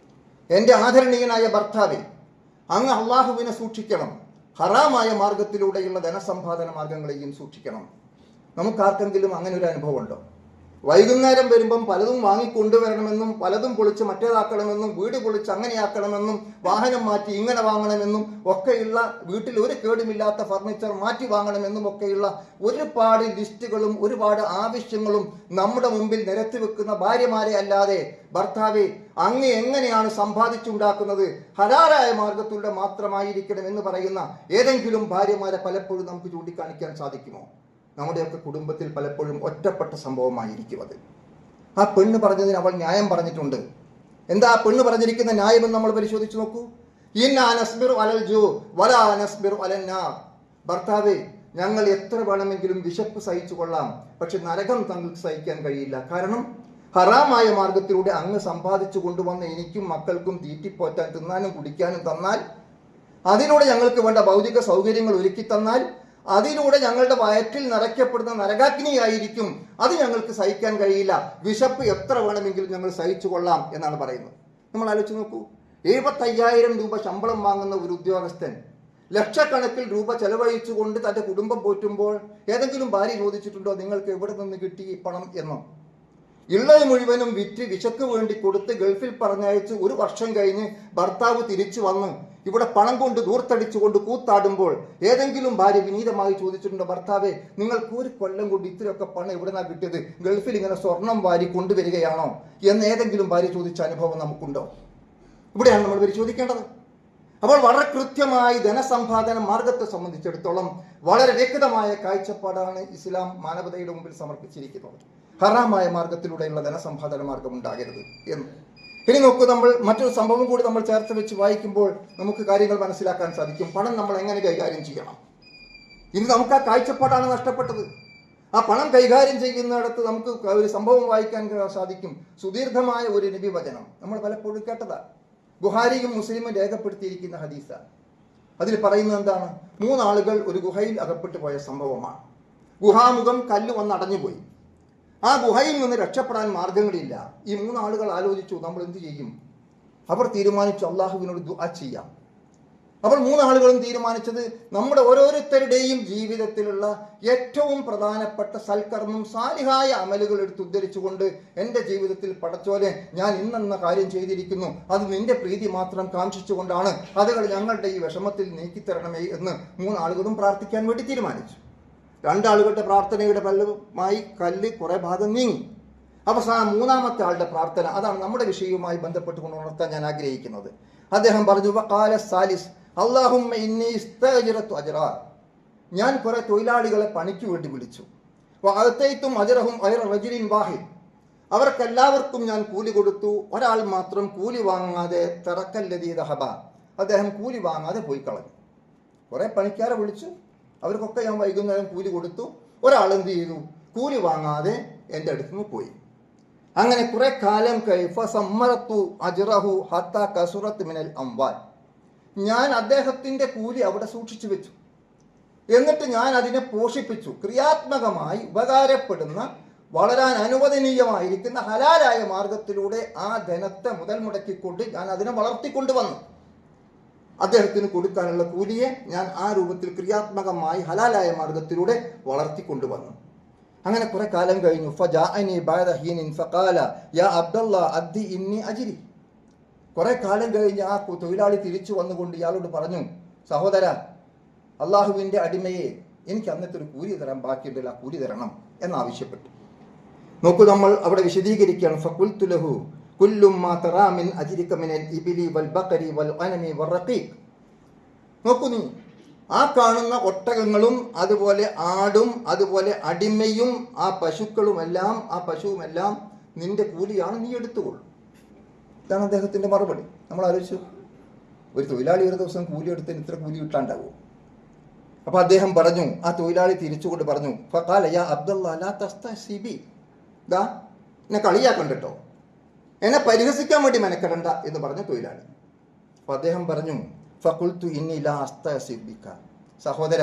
എൻ്റെ ആദരണീയനായ ഭർത്താവെ, അങ്ങ് അള്ളാഹുവിനെ സൂക്ഷിക്കണം, ഹറാമായ മാർഗത്തിലൂടെയുള്ള ധനസമ്പാദന മാർഗങ്ങളെയും സൂക്ഷിക്കണം. നമുക്കാർക്കെങ്കിലും അങ്ങനെ ഒരു അനുഭവം ഉണ്ടോ? വൈകുന്നേരം വരുമ്പം പലതും വാങ്ങിക്കൊണ്ടുവരണമെന്നും പലതും പൊളിച്ച് മറ്റേതാക്കണമെന്നും വീട് പൊളിച്ച് അങ്ങനെയാക്കണമെന്നും വാഹനം മാറ്റി ഇങ്ങനെ വാങ്ങണമെന്നും ഒക്കെയുള്ള, വീട്ടിൽ ഒരു കേടുമില്ലാത്ത ഫർണിച്ചർ മാറ്റി വാങ്ങണമെന്നും ഒക്കെയുള്ള ഒരുപാട് ലിസ്റ്റുകളും ഒരുപാട് ആവശ്യങ്ങളും നമ്മുടെ മുമ്പിൽ നിരത്തി വെക്കുന്ന ഭാര്യമാരെ അല്ലാതെ ഭർത്താവെ അങ്ങ് എങ്ങനെയാണ് സമ്പാദിച്ചുണ്ടാക്കുന്നത്, ഹലാലായ മാർഗത്തിലൂടെ മാത്രമായിരിക്കണം എന്ന് പറയുന്ന ഏതെങ്കിലും ഭാര്യമാരെ പലപ്പോഴും നമുക്ക് ചൂണ്ടിക്കാണിക്കാൻ സാധിക്കുമോ? നമ്മുടെയൊക്കെ കുടുംബത്തിൽ പലപ്പോഴും ഒറ്റപ്പെട്ട സംഭവമായിരിക്കും അത്. ആ പെണ്ണ് പറഞ്ഞതിന് അവൾ ന്യായം പറഞ്ഞിട്ടുണ്ട്. എന്താ ആ പെണ്ണ് പറഞ്ഞിരിക്കുന്ന ന്യായമെന്ന് നമ്മൾ പരിശോധിച്ച് നോക്കൂ. ഭർത്താവേ, ഞങ്ങൾ എത്ര വേണമെങ്കിലും വിശപ്പ് സഹിച്ചു കൊള്ളാം, പക്ഷെ നരകം തങ്ങൾക്ക് സഹിക്കാൻ കഴിയില്ല. കാരണം ഹറാമായ മാർഗത്തിലൂടെ അങ്ങ് സമ്പാദിച്ചു കൊണ്ടുവന്ന എനിക്കും മക്കൾക്കും തീറ്റിപ്പോറ്റാൻ, തിന്നാനും കുടിക്കാനും തന്നാൽ, അതിലൂടെ ഞങ്ങൾക്ക് വേണ്ട ഭൗതിക സൗകര്യങ്ങൾ ഒരുക്കി തന്നാൽ, അതിലൂടെ ഞങ്ങളുടെ വയറ്റിൽ നിറയ്ക്കപ്പെടുന്ന നരകാഗ്നിയായിരിക്കും, അത് ഞങ്ങൾക്ക് സഹിക്കാൻ കഴിയില്ല. വിശപ്പ് എത്ര വേണമെങ്കിലും ഞങ്ങൾ സഹിച്ചു കൊള്ളാം എന്നാണ് പറയുന്നത്. നമ്മൾ ആലോചിച്ച് നോക്കൂ, 75,000 രൂപ ശമ്പളം വാങ്ങുന്ന ഒരു ഉദ്യോഗസ്ഥൻ ലക്ഷക്കണക്കിൽ രൂപ ചെലവഴിച്ചുകൊണ്ട് തൻ്റെ കുടുംബം പോറ്റുമ്പോൾ ഏതെങ്കിലും ഭാര്യ ചോദിച്ചിട്ടുണ്ടോ നിങ്ങൾക്ക് എവിടെ നിന്ന് കിട്ടി ഈ പണം എന്നോ? ഉള്ളത് മുഴുവനും വിറ്റ് വിശക്ക് വേണ്ടി കൊടുത്ത് ഗൾഫിൽ പറഞ്ഞയച്ച് 1 വർഷം കഴിഞ്ഞ് ഭർത്താവ് തിരിച്ചു വന്ന് ഇവിടെ പണം കൊണ്ട് ദൂർത്തടിച്ചുകൊണ്ട് കൂത്താടുമ്പോൾ ഏതെങ്കിലും ഭാര്യ വിനീതമായി ചോദിച്ചിട്ടുണ്ടോ, ഭർത്താവെ നിങ്ങൾക്ക് 1 കൊല്ലം കൊണ്ട് ഇത്രയൊക്കെ പണം എവിടെ നിന്നാണ് കിട്ടിയത്, ഗൾഫിൽ ഇങ്ങനെ സ്വർണം വാരി കൊണ്ടുവരികയാണോ എന്ന് ഏതെങ്കിലും ഭാര്യ ചോദിച്ച അനുഭവം നമുക്കുണ്ടോ? ഇവിടെയാണ് നമ്മൾ പരിശോധിക്കേണ്ടത്. അപ്പോൾ വളരെ കൃത്യമായി ധനസമ്പാദന മാർഗത്തെ സംബന്ധിച്ചിടത്തോളം വളരെ വ്യക്തമായ കാഴ്ചപ്പാടാണ് ഇസ്ലാം മാനവതയുടെ മുമ്പിൽ സമർപ്പിച്ചിരിക്കുന്നത്. ഹറാമായ മാർഗത്തിലൂടെയുള്ള ധനസമ്പാദന മാർഗം ഉണ്ടാകരുത് എന്ന്. ഇനി നോക്കൂ, നമ്മൾ മറ്റൊരു സംഭവം കൂടി നമ്മൾ ചേർത്ത് വെച്ച് വായിക്കുമ്പോൾ നമുക്ക് കാര്യങ്ങൾ മനസ്സിലാക്കാൻ സാധിക്കും. പണം നമ്മൾ എങ്ങനെ കൈകാര്യം ചെയ്യണം. ഇനി നമുക്ക് ആ കാഴ്ചപ്പാടാണ് നഷ്ടപ്പെട്ടത്. ആ പണം കൈകാര്യം ചെയ്യുന്നിടത്ത് നമുക്ക് ഒരു സംഭവം വായിക്കാൻ സാധിക്കും. സുദീർഘമായ ഒരു നബി വചനം നമ്മൾ പലപ്പോഴും കേട്ടതാണ്. ബുഹാരിയും മുസ്ലിമും രേഖപ്പെടുത്തിയിരിക്കുന്ന ഹദീസാണ്. അതിൽ പറയുന്നത് എന്താണ്? 3 ആളുകൾ ഒരു ഗുഹയിൽ അകപ്പെട്ടു പോയ സംഭവമാണ്. ഗുഹാമുഖം കല്ല് വന്ന് അടഞ്ഞുപോയി. ആ ഗുഹയിൽ നിന്ന് രക്ഷപ്പെടാൻ മാർഗങ്ങളില്ല. ഈ 3 ആളുകൾ ആലോചിച്ചു, നമ്മൾ എന്ത് ചെയ്യും? അവർ തീരുമാനിച്ചു അള്ളാഹുവിനോട് ദുആ ചെയ്യാം. അപ്പോൾ 3 ആളുകളും തീരുമാനിച്ചത് നമ്മുടെ ഓരോരുത്തരുടെയും ജീവിതത്തിലുള്ള ഏറ്റവും പ്രധാനപ്പെട്ട സൽക്കർമ്മം, സാലിഹായ അമലുകൾ എടുത്ത് ഉദ്ധരിച്ചുകൊണ്ട് എൻ്റെ ജീവിതത്തിൽ പടച്ചോനെ ഞാൻ ഇന്നെന്ന കാര്യം ചെയ്തിരിക്കുന്നു, അത് നിന്റെ പ്രീതി മാത്രം കാംക്ഷിച്ചുകൊണ്ടാണ്, അതുകൾ ഞങ്ങളുടെ ഈ വിഷമത്തിൽ നീക്കിത്തരണമേ എന്ന് 3 ആളുകളും പ്രാർത്ഥിക്കാൻ വേണ്ടി തീരുമാനിച്ചു. 2 ആളുകളുടെ പ്രാർത്ഥനയുടെ ഫലമായി കല്ല് കുറെ ഭാഗം നീങ്ങി. അവസാനം 3-ാമത്തെ ആളുടെ പ്രാർത്ഥന, അതാണ് നമ്മുടെ വിഷയവുമായി ബന്ധപ്പെട്ടുകൊണ്ട് ഉണർത്താൻ ഞാൻ ആഗ്രഹിക്കുന്നത്. അദ്ദേഹം പറഞ്ഞു, വഖാല സാലിസ് അല്ലാഹുമ്മ ഇന്നി ഇസ്തഅജറതു അജ്റാ, ഞാൻ കുറെ തൊഴിലാളികളെ പണിക്ക് വേണ്ടി വിളിച്ചു. വഅതൈതും അജ്റഹും ഗൈറ റജുലിൻ വാഹിദ്, അവർക്കെല്ലാവർക്കും ഞാൻ കൂലി കൊടുത്തു, ഒരാൾ മാത്രം കൂലി വാങ്ങാതെ തറക്കല്ലദീ ദഹബ, അദ്ദേഹം കൂലി വാങ്ങാതെ പോയി കളഞ്ഞു. കുറെ പണിക്കാരെ വിളിച്ചു, അവർക്കൊക്കെ ഞാൻ വൈകുന്നേരം കൂലി കൊടുത്തു, ഒരാൾ എന്ത് ചെയ്തു? കൂലി വാങ്ങാതെ എൻ്റെ അടുത്ത് നിന്ന് പോയി. അങ്ങനെ കുറെ കാലം ഫസമ്മറത്തു അജ്റഹു ഹത്താ കസുറത്ത് മിനൽ അംവാൽ, ഞാൻ അദ്ദേഹത്തിൻ്റെ കൂലി അവിടെ സൂക്ഷിച്ചു വെച്ചു. എന്നിട്ട് ഞാൻ അതിനെ പോഷിപ്പിച്ചു. ക്രിയാത്മകമായി ഉപകാരപ്പെടുന്ന, വളരാൻ അനുവദനീയമായിരിക്കുന്ന ഹലാലായ മാർഗത്തിലൂടെ ആ ധനത്തെ മുതൽ മുടക്കിക്കൊണ്ട് ഞാൻ അതിനെ വളർത്തിക്കൊണ്ടുവന്നു. അദ്ദേഹത്തിന് കൊടുക്കാനുള്ള കൂലിയെ ഞാൻ ആ രൂപത്തിൽ ക്രിയാത്മകമായി ഹലാലായ മാർഗത്തിലൂടെ വളർത്തിക്കൊണ്ടുവന്നു. അങ്ങനെ കുറെ കാലം കഴിഞ്ഞു. ഫജാഅനി ബഅദ ഹീനിൻ ഫഖാല യാ അബ്ദുല്ലാ അദ്ദി ഇന്നി അജ്രി, കുറെ കാലം കഴിഞ്ഞ് ആ തൊഴിലാളി തിരിച്ചു വന്നുകൊണ്ട് ഇയാളോട് പറഞ്ഞു, സഹോദര, അള്ളാഹുവിൻ്റെ അടിമയെ, എനിക്ക് അന്നത്തെ ഒരു കൂലി തരാൻ ബാക്കിയുണ്ടല്ല, ആ കൂലി തരണം എന്നാവശ്യപ്പെട്ടു. നോക്കൂ, നമ്മൾ അവിടെ വിശദീകരിക്കുകയാണ്. ഫഖുൽതു ലഹു കുല്ലും മാ തറാ മിൻ അജ്രിക മിനൽ ഇബ്ലി വൽ ബഖരി വൽ ഗനമി വർ റഖീഖ്. നോക്കൂ, നീ ആ കാണുന്ന ഒട്ടകങ്ങളും അതുപോലെ ആടും അതുപോലെ അടിമയും ആ പശുവുമെല്ലാം നിന്റെ കൂലിയാണ്, നീ എടുത്തുകൊള്ളും. ഇതാണ് അദ്ദേഹത്തിന്റെ മറുപടി. നമ്മൾ ആലോചിച്ചു, ഒരു തൊഴിലാളി ഒരു ദിവസം കൂലി എടുത്തതിന് ഇത്ര കൂലി കിട്ടാണ്ടാവുമോ? അപ്പൊ അദ്ദേഹം പറഞ്ഞു, ആ തൊഴിലാളി തിരിച്ചുകൊണ്ട് പറഞ്ഞു, ഫഖാല യാ അബ്ദുല്ലാ ലാ തസ്തഹ്സിബി, ദാ എന്നെ കളിയാക്കണ്ട കേട്ടോ, എന്നെ പരിഹസിക്കാൻ വേണ്ടി മെനക്കെടണ്ട എന്ന് പറഞ്ഞ തൊഴിലാളി. അപ്പൊ അദ്ദേഹം പറഞ്ഞു, ഫഖുൽതു ഇന്നി ലാ അസ്തഹ്സിബിക, സഹോദര,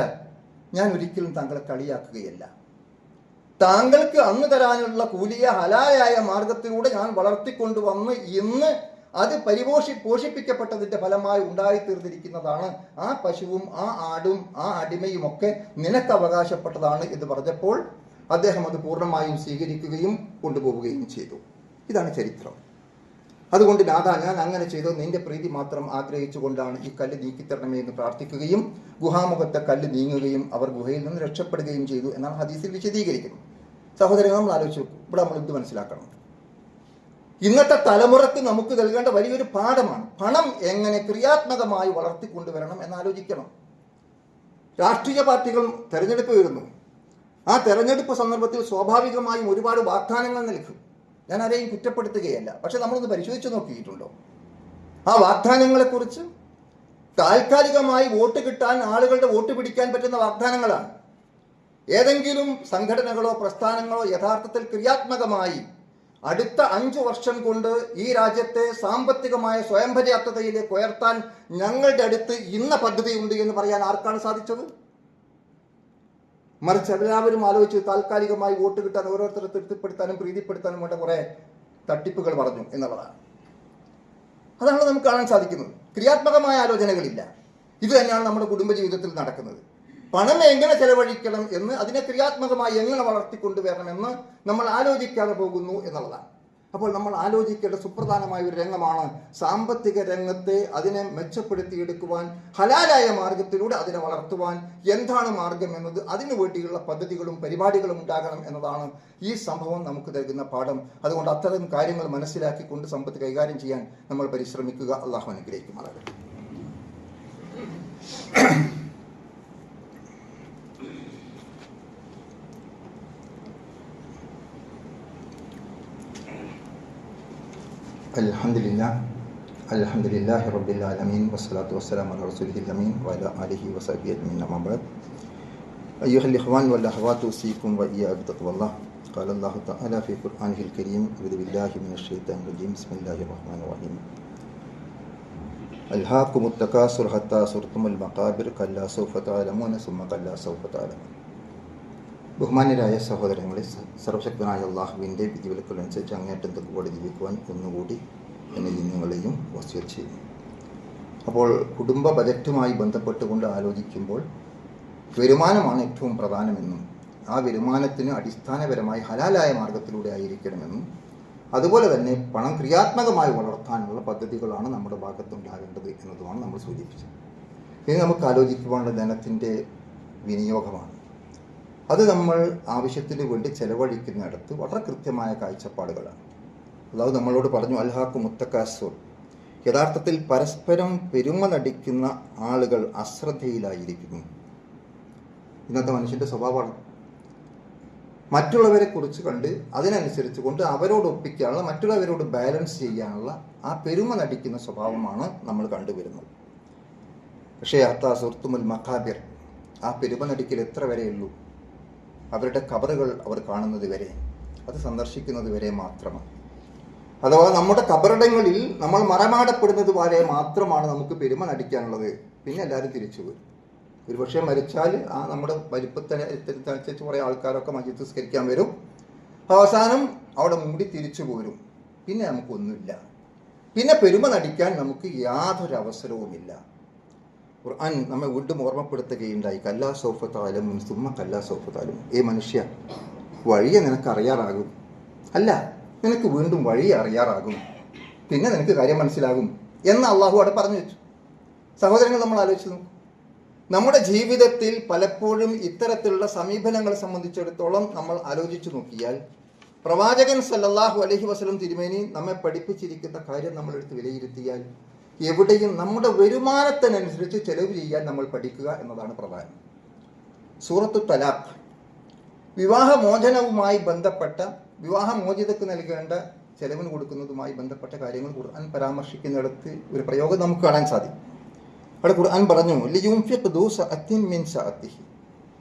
ഞാൻ ഒരിക്കലും താങ്കളെ കളിയാക്കുകയല്ല. താങ്കൾക്ക് അന്ന് തരാനുള്ള കൂലിയെ ഹലാലായ മാർഗത്തിലൂടെ ഞാൻ വളർത്തിക്കൊണ്ടുവന്ന് ഇന്ന് അത് പോഷിപ്പിക്കപ്പെട്ടതിന്റെ ഫലമായി ഉണ്ടായിത്തീർന്നിരിക്കുന്നതാണ് ആ പശുവും ആ ആടും ആ അടിമയും ഒക്കെ നിനക്ക് അവകാശപ്പെട്ടതാണ് എന്ന് പറഞ്ഞപ്പോൾ അദ്ദേഹം അത് പൂർണ്ണമായും സ്വീകരിക്കുകയും കൊണ്ടുപോവുകയും ചെയ്തു. ഇതാണ് ചരിത്രം. അതുകൊണ്ട് നാഥാ, ഞാൻ അങ്ങനെ ചെയ്തു, നിന്റെ പ്രീതി മാത്രം ആഗ്രഹിച്ചുകൊണ്ടാണ് ഈ കല്ല് നീക്കിത്തരണമേ എന്ന് പ്രാർത്ഥിക്കുകയും ഗുഹാമുഖത്തെ കല്ല് നീങ്ങുകയും അവർ ഗുഹയിൽ നിന്ന് രക്ഷപ്പെടുകയും ചെയ്തു എന്നാണ് ഹദീസിൽ വിശദീകരിക്കുന്നത്. സഹോദരങ്ങൾ, നമ്മൾ ആലോചിച്ചു, ഇവിടെ നമ്മൾ ഇത് മനസ്സിലാക്കണം. ഇന്നത്തെ തലമുറക്ക് നമുക്ക് നൽകേണ്ട വലിയൊരു പാഠമാണ്. പണം എങ്ങനെ ക്രിയാത്മകമായി വളർത്തിക്കൊണ്ടുവരണം എന്നാലോചിക്കണം. രാഷ്ട്രീയ പാർട്ടികൾ തെരഞ്ഞെടുപ്പ് വരുന്നു. ആ തെരഞ്ഞെടുപ്പ് സന്ദർഭത്തിൽ സ്വാഭാവികമായും ഒരുപാട് വാഗ്ദാനങ്ങൾ നൽകും. ഞാൻ ആരെയും കുറ്റപ്പെടുത്തുകയല്ല. പക്ഷെ നമ്മളൊന്ന് പരിശോധിച്ച് നോക്കിയിട്ടുണ്ടോ? ആ വാഗ്ദാനങ്ങളെക്കുറിച്ച് താൽക്കാലികമായി വോട്ട് കിട്ടാൻ, ആളുകളുടെ വോട്ട് പിടിക്കാൻ പറ്റുന്ന വാഗ്ദാനങ്ങളാണ്. ഏതെങ്കിലും സംഘടനകളോ പ്രസ്ഥാനങ്ങളോ യഥാർത്ഥത്തിൽ ക്രിയാത്മകമായി അടുത്ത 5 വർഷം കൊണ്ട് ഈ രാജ്യത്തെ സാമ്പത്തികമായ സ്വയം പര്യാപ്തതയിലേക്ക് ഉയർത്താൻ ഞങ്ങളുടെ അടുത്ത് ഇന്ന പദ്ധതിയുണ്ട് എന്ന് പറയാൻ ആർക്കാണ് സാധിച്ചത്? മറിച്ച് എല്ലാവരും ആലോചിച്ച് താൽക്കാലികമായി വോട്ട് കിട്ടാൻ ഓരോരുത്തരെ തൃപ്തിപ്പെടുത്താനും പ്രീതിപ്പെടുത്താനും വേണ്ട കുറെ തട്ടിപ്പുകൾ പറഞ്ഞു എന്നുള്ളതാണ്. അതാണ് നമുക്ക് കാണാൻ സാധിക്കുന്നത്. ക്രിയാത്മകമായ ആലോചനകളില്ല. ഇത് തന്നെയാണ് നമ്മുടെ കുടുംബജീവിതത്തിൽ നടക്കുന്നത്. പണം എങ്ങനെ ചെലവഴിക്കണം എന്ന്, അതിനെ ക്രിയാത്മകമായി എങ്ങനെ വളർത്തിക്കൊണ്ടുവരണമെന്ന് നമ്മൾ ആലോചിക്കാതെ പോകുന്നു എന്നുള്ളതാണ്. അപ്പോൾ നമ്മൾ ആലോചിക്കേണ്ട സുപ്രധാനമായ ഒരു രംഗമാണ് സാമ്പത്തിക രംഗത്തെ അതിനെ മെച്ചപ്പെടുത്തിയെടുക്കുവാൻ, ഹലാലായ മാർഗത്തിലൂടെ അതിനെ വളർത്തുവാൻ എന്താണ് മാർഗം എന്നത്, അതിനു വേണ്ടിയുള്ള പദ്ധതികളും പരിപാടികളും ഉണ്ടാകണം എന്നതാണ് ഈ സംഭവം നമുക്ക് നൽകുന്ന പാഠം. അതുകൊണ്ട് അത്തരം കാര്യങ്ങൾ മനസ്സിലാക്കിക്കൊണ്ട് സമ്പത്ത് കൈകാര്യം ചെയ്യാൻ നമ്മൾ പരിശ്രമിക്കുക. അള്ളാഹു അനുഗ്രഹിക്കുമാറാകട്ടെ. അൽഹംദുലില്ലാഹി റബ്ബിൽ ആലമീൻ വസ്സലാത്തു വസ്സലാമു അലാ റസൂലിഹിൽ അമീൻ വഅലാ ആലിഹി വസഹ്ബിഹി അജ്മഈൻ. അമ്മാ ബഅദ്. അയ്യുഹൽ ഇഖ്വാൻ വൽ അഖ്വാതു ഉസീകും വഇയ്യാ ബിത്തഖ്വല്ലാഹ്. ഖാല അല്ലാഹു തആല ഫീ ഖുർആനിഹിൽ കരീം അഊദു ബില്ലാഹി മിനശ് ശൈത്താനിർ റജീം. ബിസ്മില്ലാഹിർ റഹ്മാനിർ റഹീം. അൽഹാകുമുത് തകാസുർ ഹത്താ സുർതുമുൽ മഖാബിർ കല്ലാ സൗഫ തഅലമൂന സുമ്മ കല്ലാ സൗഫ തഅലമൂൻ. ബഹുമാന്യരായ സഹോദരങ്ങളെ, സർവശക്തനായ അള്ളാഹുവിൻ്റെ വിധിവിലക്കുകളനുസരിച്ച് അങ്ങേറ്റം തഖ്വയോടെ ജീവിക്കുവാൻ ഒന്നുകൂടി എന്നെയും നിങ്ങളെയും വസിയത്ത് ചെയ്യുന്നു. അപ്പോൾ കുടുംബ ബജറ്റുമായി ബന്ധപ്പെട്ടുകൊണ്ട് ആലോചിക്കുമ്പോൾ വരുമാനമാണ് ഏറ്റവും പ്രധാനമെന്നും ആ വരുമാനത്തിന് അടിസ്ഥാനപരമായി ഹലാലായ മാർഗത്തിലൂടെ ആയിരിക്കണമെന്നും അതുപോലെ തന്നെ പണം ക്രിയാത്മകമായി വളർത്താനുള്ള പദ്ധതികളാണ് നമ്മുടെ ഭാഗത്തുണ്ടാകേണ്ടത് എന്നതുമാണ് നമ്മൾ സൂചിപ്പിച്ചത്. ഇനി നമുക്ക് ആലോചിക്കുവാനുള്ള ധനത്തിൻ്റെ വിനിയോഗമാണ്. അത് നമ്മൾ ആവശ്യത്തിന് വേണ്ടി ചെലവഴിക്കുന്നിടത്ത് വളരെ കൃത്യമായ കാഴ്ചപ്പാടുകളാണ്. അല്ലാഹു നമ്മളോട് പറഞ്ഞു, അൽഹാകുമുത് തകാസുർ. യഥാർത്ഥത്തിൽ പരസ്പരം പെരുമ നടിക്കുന്ന ആളുകൾ അശ്രദ്ധയിലായിരിക്കുന്നു. ഇന്നത്തെ മനുഷ്യൻ്റെ സ്വഭാവമാണ്. മറ്റുള്ളവരെ കുറിച്ച് കണ്ട് അതിനനുസരിച്ച് കൊണ്ട് അവരോട് ഒപ്പിക്കാനുള്ള, മറ്റുള്ളവരോട് ബാലൻസ് ചെയ്യാനുള്ള ആ പെരുമ നടിക്കുന്ന സ്വഭാവമാണ് നമ്മൾ കണ്ടുവരുന്നത്. പക്ഷേ ഹത്താ സുർതുമുൽ മഖാബിർ, ആ പെരുമ നടിക്കൽ എത്ര വരെയുള്ളൂ? അവരുടെ ഖബറുകൾ അവർ കാണുന്നത് വരെ, അത് സന്ദർശിക്കുന്നത് വരെ മാത്രമാണ്. അഥവാ നമ്മുടെ ഖബറിടങ്ങളിൽ നമ്മൾ മറമാടപ്പെടുന്നത് വരെ മാത്രമാണ് നമുക്ക് പെരുമ നടിക്കാനുള്ളത്. പിന്നെ എല്ലാവരും തിരിച്ചു വരും. ഒരുപക്ഷെ മരിച്ചാൽ ആ നമ്മുടെ വലിപ്പത്തിനനുസരിച്ച് കുറേ ആൾക്കാരൊക്കെ മയ്യിത്ത് നിസ്കരിക്കാൻ വരും. അവസാനം അവിടെ മൂടി തിരിച്ചു പോരും. പിന്നെ നമുക്കൊന്നുമില്ല. പിന്നെ പെരുമ നടിക്കാൻ നമുക്ക് യാതൊരു അവസരവുമില്ല. ഖുർആൻ നമ്മെ വീണ്ടും ഓർമ്മപ്പെടുത്തുകയുണ്ടായി, കല്ലാ സൗഫ തഅലമൂൻ സുമ്മ കല്ലാ സൗഫ തഅലമൂൻ. മനുഷ്യ, വഴിയെ നിനക്ക് അറിയാറാകും. അല്ല, നിനക്ക് വീണ്ടും വഴി അറിയാറാകും, പിന്നെ നിനക്ക് കാര്യം മനസ്സിലാകും എന്ന് അള്ളാഹു അവിടെ പറഞ്ഞു വെച്ചു. സഹോദരങ്ങൾ, നമ്മൾ ആലോചിച്ചു നോക്കും. നമ്മുടെ ജീവിതത്തിൽ പലപ്പോഴും ഇത്തരത്തിലുള്ള സമീപനങ്ങളെ സംബന്ധിച്ചിടത്തോളം നമ്മൾ ആലോചിച്ചു നോക്കിയാൽ പ്രവാചകൻ സല്ലല്ലാഹു അലൈഹി വസല്ലം തിരുമേനി നമ്മെ പഠിപ്പിച്ചിരിക്കുന്ന കാര്യം നമ്മളെടുത്ത് വിലയിരുത്തിയാൽ എവിടെയും നമ്മുടെ വരുമാനത്തിനനുസരിച്ച് ചെലവ് ചെയ്യാൻ നമ്മൾ പഠിക്കുക എന്നതാണ് പ്രധാനം. സൂറത്തു തലാഖ്, വിവാഹമോചനവുമായി ബന്ധപ്പെട്ട, വിവാഹമോചിതക്ക് നൽകേണ്ട ചെലവിന് കൊടുക്കുന്നതുമായി ബന്ധപ്പെട്ട കാര്യങ്ങൾ ഖുർആൻ പരാമർശിക്കുന്നിടത്ത് ഒരു പ്രയോഗം നമുക്ക് കാണാൻ സാധിക്കും. അവിടെ ഖുർആൻ പറഞ്ഞു, ലിയുൻഫിഖ് ദൂ സഅത്തിൻ മിൻ സഅത്തിഹി.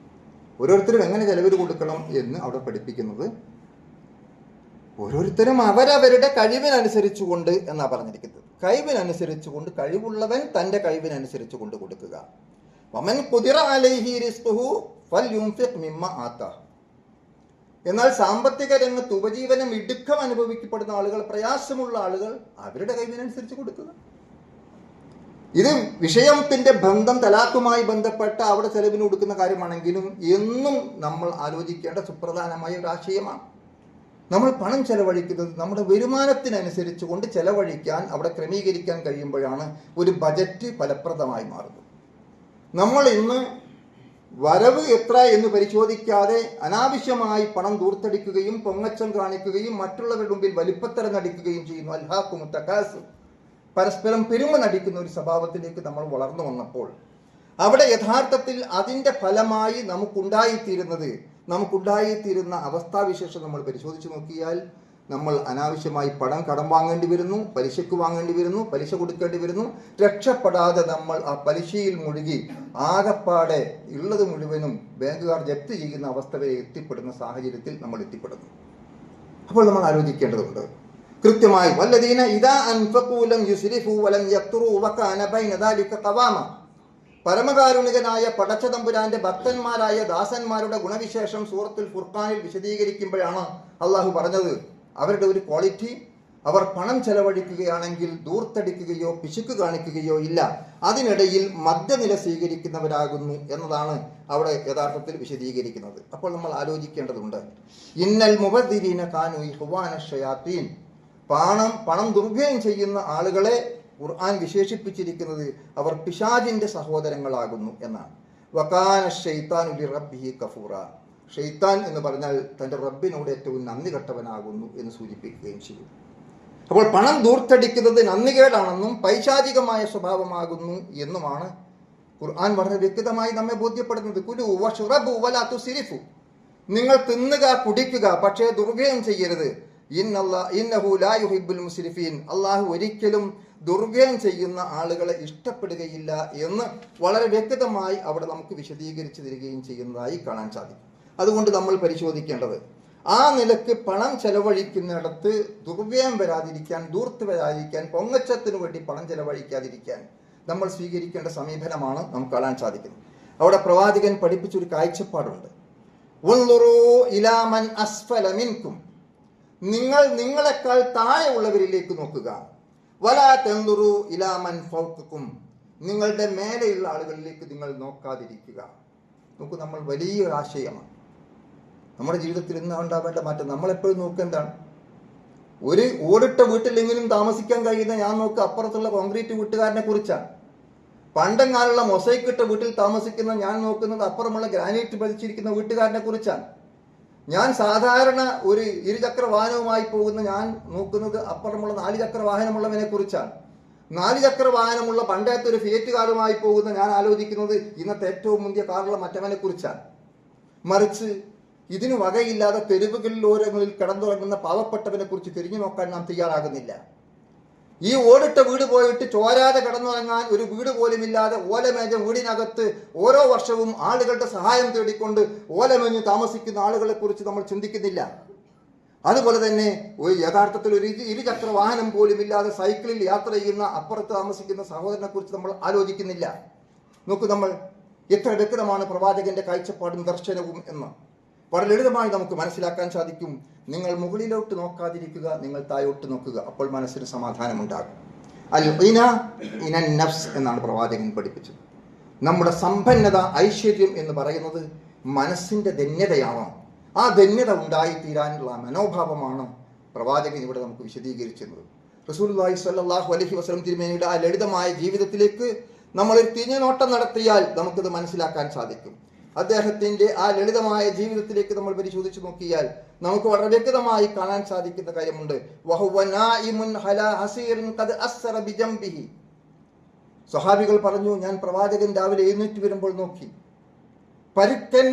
ഓരോരുത്തരും എങ്ങനെ ചെലവിന് കൊടുക്കണം എന്ന് അവിടെ പഠിപ്പിക്കുന്നത് ഓരോരുത്തരും അവരവരുടെ കഴിവിനനുസരിച്ചുകൊണ്ട് എന്നാണ് പറഞ്ഞിരിക്കുന്നത്. കഴിവിനനുസരിച്ചുകൊണ്ട്, കഴിവുള്ളവൻ തൻ്റെ കഴിവിനനുസരിച്ച് കൊണ്ട് കൊടുക്കുക. വമൻ ഖുദിറ അലൈഹി റിസ്ഖുഹു ഫൽയുൻഫിഖ് മിമ്മ ആതാഹു. എന്നാൽ സാമ്പത്തിക രംഗത്ത് ഉപജീവനം ഇടുക്കം അനുഭവിക്കപ്പെടുന്ന ആളുകൾ, പ്രയാസമുള്ള ആളുകൾ, അവരുടെ കഴിവിനനുസരിച്ച് കൊടുക്കുക. ഇത് വിഷയത്തിന്റെ ബന്ധം തലാഖുമായി ബന്ധപ്പെട്ട അവിടെ ചെലവിന് കൊടുക്കുന്ന കാര്യമാണെങ്കിലും എന്നും നമ്മൾ ആലോചിക്കേണ്ട സുപ്രധാനമായ ഒരു ആശയമാണ്. നമ്മൾ പണം ചെലവഴിക്കുന്നത് നമ്മുടെ വരുമാനത്തിനനുസരിച്ച് കൊണ്ട് ചെലവഴിക്കാൻ, അവിടെ ക്രമീകരിക്കാൻ കഴിയുമ്പോഴാണ് ഒരു ബജറ്റ് ഫലപ്രദമായി മാറുന്നത്. നമ്മൾ ഇന്ന് വരവ് എത്ര എന്ന് പരിശോധിക്കാതെ അനാവശ്യമായി പണം ദൂർത്തടിക്കുകയും പൊങ്ങച്ചം കാണിക്കുകയും മറ്റുള്ളവരുടെ മുമ്പിൽ വലിപ്പത്തരം നടിക്കുകയും ചെയ്യുന്നു. അൽഹാഖുമു തകാസുർ, പരസ്പരം പെരുമ നടിക്കുന്ന ഒരു സ്വഭാവത്തിലേക്ക് നമ്മൾ വളർന്നു വന്നപ്പോൾ അവിടെ യഥാർത്ഥത്തിൽ അതിൻ്റെ ഫലമായി നമുക്കുണ്ടായിത്തീരുന്ന അവസ്ഥാവിശേഷം നമ്മൾ പരിശോധിച്ച് നോക്കിയാൽ നമ്മൾ അനാവശ്യമായി പണം കടം വാങ്ങേണ്ടി വരുന്നു, പലിശക്ക് വാങ്ങേണ്ടി വരുന്നു, പലിശ കൊടുക്കേണ്ടി വരുന്നു. രക്ഷപ്പെടാതെ നമ്മൾ ആ പലിശയിൽ മുഴുകി ആകപ്പാടെ ഉള്ളത് മുഴുവനും ബാങ്കുകാർ ജപ്തി ചെയ്യുന്ന അവസ്ഥ വരെ എത്തിപ്പെടുന്ന സാഹചര്യത്തിൽ നമ്മൾ എത്തിപ്പെടുന്നു. അപ്പോൾ നമ്മൾ ആലോചിക്കേണ്ടതുണ്ട് കൃത്യമായി, വല്ലദീന ഇദാ അൻഫഖൂ ലം യുസ്രിഫൂ വലം യഖ്തുറൂ വകാന ബൈന ദാലിക ഖവാമ. പരമകാരുണികനായ പടച്ചതമ്പുരാന്റെ ഭക്തന്മാരായ ദാസന്മാരുടെ ഗുണവിശേഷം സൂറത്തുൽ ഫുർഖാനിൽ വിശദീകരിക്കുമ്പോഴാണ് അള്ളാഹു പറഞ്ഞത്, അവരുടെ ഒരു ക്വാളിറ്റി, അവർ പണം ചെലവഴിക്കുകയാണെങ്കിൽ ദൂർത്തടിക്കുകയോ പിശുക്ക് കാണിക്കുകയോ ഇല്ല, അതിനിടയിൽ മധ്യനില സ്വീകരിക്കുന്നവരാകുന്നു എന്നതാണ് അവിടെ യഥാർത്ഥത്തിൽ വിശദീകരിക്കുന്നത്. അപ്പോൾ നമ്മൾ ആലോചിക്കേണ്ടതുണ്ട്, ഇന്നൽ മുബദ്ദിരീന കാനൂ ഇഖ്വാന ശയാത്തീൻ. പണം ദുർവ്യയം ചെയ്യുന്ന ആളുകളെ ഖുർആൻ വിശേഷിപ്പിച്ചിരിക്കുന്നത് അവർ പിശാചിന്റെ സഹോദരങ്ങളാകുന്നു എന്നാണ്. വകാന ശൈത്താനു ലിറബ്ബിഹി കഫൂറ. ഷെയ്ത്താൻ എന്ന് പറഞ്ഞാൽ തൻ്റെ റബ്ബിനോട് ഏറ്റവും നന്ദി കെട്ടവനാകുന്നു എന്ന് സൂചിപ്പിക്കുകയും ചെയ്യും. അപ്പോൾ പണം ദൂർത്തടിക്കുന്നത് നന്ദികേടാണെന്നും പൈശാചികമായ സ്വഭാവമാകുന്നു എന്നുമാണ് ഖുർആൻ വളരെ വ്യക്തമായി നമ്മെ ബോധ്യപ്പെടുന്നത്. കുലു വഷ്റബു വലാ തുസ്രിഫു. നിങ്ങൾ തിന്നുക, കുടിക്കുക, പക്ഷേ ദുർവ്യയം ചെയ്യരുത്. ഇന്നഹു ലാ യുഹിബ്ബുൽ മുസ്രിഫീൻ. അള്ളാഹു ഒരിക്കലും ദുർവ്യയം ചെയ്യുന്ന ആളുകളെ ഇഷ്ടപ്പെടുകയില്ല എന്ന് വളരെ വ്യക്തമായി അവിടെ നമുക്ക് വിശദീകരിച്ചു തരികയും ചെയ്യുന്നതായി കാണാൻ സാധിക്കും. അതുകൊണ്ട് നമ്മൾ പരിശോധിക്കേണ്ടത് ആ നിലക്ക് പണം ചെലവഴിക്കുന്നിടത്ത് ദുർവ്യയം വരാതിരിക്കാൻ, ദൂർത്ത് വരാതിരിക്കാൻ, പൊങ്ങച്ചത്തിന് വേണ്ടി പണം ചെലവഴിക്കാതിരിക്കാൻ നമ്മൾ സ്വീകരിക്കേണ്ട സമീപനമാണ് നമുക്ക് കാണാൻ സാധിക്കുന്നത്. അവിടെ പ്രവാചകൻ പഠിപ്പിച്ചൊരു കാഴ്ചപ്പാടുണ്ട്. ഉൻളുറൂ ഇലാ മൻ അസ്ഫല മിൻകും. നിങ്ങൾ നിങ്ങളെക്കാൾ താഴെ ഉള്ളവരിലേക്ക് നോക്കുക. വലാ തൻളുറൂ ഇലാ മൻ ഫൗഖക്കും. നിങ്ങളുടെ മേലെയുള്ള ആളുകളിലേക്ക് നിങ്ങൾ നോക്കാതിരിക്കുക. നോക്കൂ, നമ്മൾ വലിയൊരു ആശയമാണ് നമ്മുടെ ജീവിതത്തിൽ ഇന്ന് ഉണ്ടാവേണ്ട മാറ്റം. നമ്മളെപ്പോഴും നോക്കെന്താണ്, ഒരു ഓടിട്ട വീട്ടിലെങ്കിലും താമസിക്കാൻ കഴിയുന്ന ഞാൻ നോക്കുക അപ്പുറത്തുള്ള കോൺക്രീറ്റ് വീട്ടുകാരനെ കുറിച്ചാണ്. പണ്ടെങ്ങാനുള്ള മൊസൈക്ക് ഇട്ട വീട്ടിൽ താമസിക്കുന്ന ഞാൻ നോക്കുന്നത് അപ്പുറമുള്ള ഗ്രാനൈറ്റ് പതിച്ചിരിക്കുന്ന വീട്ടുകാരനെ കുറിച്ചാണ്. ഞാൻ സാധാരണ ഒരു ഇരുചക്ര വാഹനവുമായി പോകുന്ന ഞാൻ നോക്കുന്നത് അപ്പുറമുള്ള 4 ചക്ര വാഹനമുള്ളവനെ കുറിച്ചാണ്. 4 ചക്ര വാഹനമുള്ള പണ്ടത്തെ ഒരു ഫിയറ്റ് കാറുമായി പോകുന്ന ഞാൻ ആലോചിക്കുന്നത് ഇന്നത്തെ ഏറ്റവും മുന്തിയ കാറുള്ള മറ്റവനെ കുറിച്ചാണ്. മറിച്ച് ഇതിനു വകയില്ലാതെ തെരുവുകളിൽ ഓരങ്ങളിൽ കിടന്നുറങ്ങുന്ന പാവപ്പെട്ടവനെ കുറിച്ച് തിരിഞ്ഞു നോക്കാൻ നാം തയ്യാറാകുന്നില്ല. ഈ ഓടിട്ട വീട് പോയിട്ട് ചോരാതെ കിടന്നുറങ്ങാൻ ഒരു വീട് പോലുമില്ലാതെ ഓലമേഞ്ഞ വീടിനകത്ത് ഓരോ വർഷവും ആളുകളുടെ സഹായം തേടിക്കൊണ്ട് ഓലമേഞ്ഞ് താമസിക്കുന്ന ആളുകളെ കുറിച്ച് നമ്മൾ ചിന്തിക്കുന്നില്ല. അതുപോലെ തന്നെ ഒരു യഥാർത്ഥത്തിൽ ഒരു ഇരുചക്ര വാഹനം പോലും ഇല്ലാതെ സൈക്കിളിൽ യാത്ര ചെയ്യുന്ന അപ്പുറത്ത് താമസിക്കുന്ന സഹോദരനെ കുറിച്ച് നമ്മൾ ആലോചിക്കുന്നില്ല. നോക്കൂ, നമ്മൾ എത്ര വ്യക്തമാണ് പ്രവാചകന്റെ കാഴ്ചപ്പാടും ദർശനവും എന്ന് വളരെ ലളിതമായി നമുക്ക് മനസ്സിലാക്കാൻ സാധിക്കും. നിങ്ങൾ മുകളിലോട്ട് നോക്കാതിരിക്കുക, നിങ്ങൾ താഴോട്ട് നോക്കുക, അപ്പോൾ മനസ്സിന് സമാധാനമുണ്ടാകും. അൽ ഖിന ഇനൻ നഫ്സ് എന്നാണ് പ്രവാചകൻ പഠിപ്പിച്ചത്. നമ്മുടെ സമ്പന്നത, ഐശ്വര്യം എന്ന് പറയുന്നത് മനസ്സിന്റെ ധന്യതയാണ്. ആ ധന്യത ഉണ്ടായിത്തീരാനുള്ള മനോഭാവമാണ് പ്രവാചകൻ ഇവിടെ നമുക്ക് വിശദീകരിച്ചിരുന്നത്. റസൂലുള്ളാഹി സ്വല്ലല്ലാഹു അലൈഹി വസല്ലം തിരുമേനിയുടെ ആ ലളിതമായ ജീവിതത്തിലേക്ക് നമ്മളൊരു തിരിഞ്ഞുനോട്ടം നടത്തിയാൽ നമുക്കത് മനസ്സിലാക്കാൻ സാധിക്കും. അദ്ദേഹത്തിന്റെ ആ ലളിതമായ ജീവിതത്തിലേക്ക് നമ്മൾ പരിശോധിച്ചു നോക്കിയാൽ നമുക്ക് വളരെ വ്യക്തമായി കാണാൻ സാധിക്കുന്ന കാര്യമുണ്ട്. സ്വഹാബികൾ പറഞ്ഞു, ഞാൻ പ്രവാചകൻ രാവിലെ എഴുന്നേറ്റ് വരുമ്പോൾ നോക്കി, പരുക്കൻ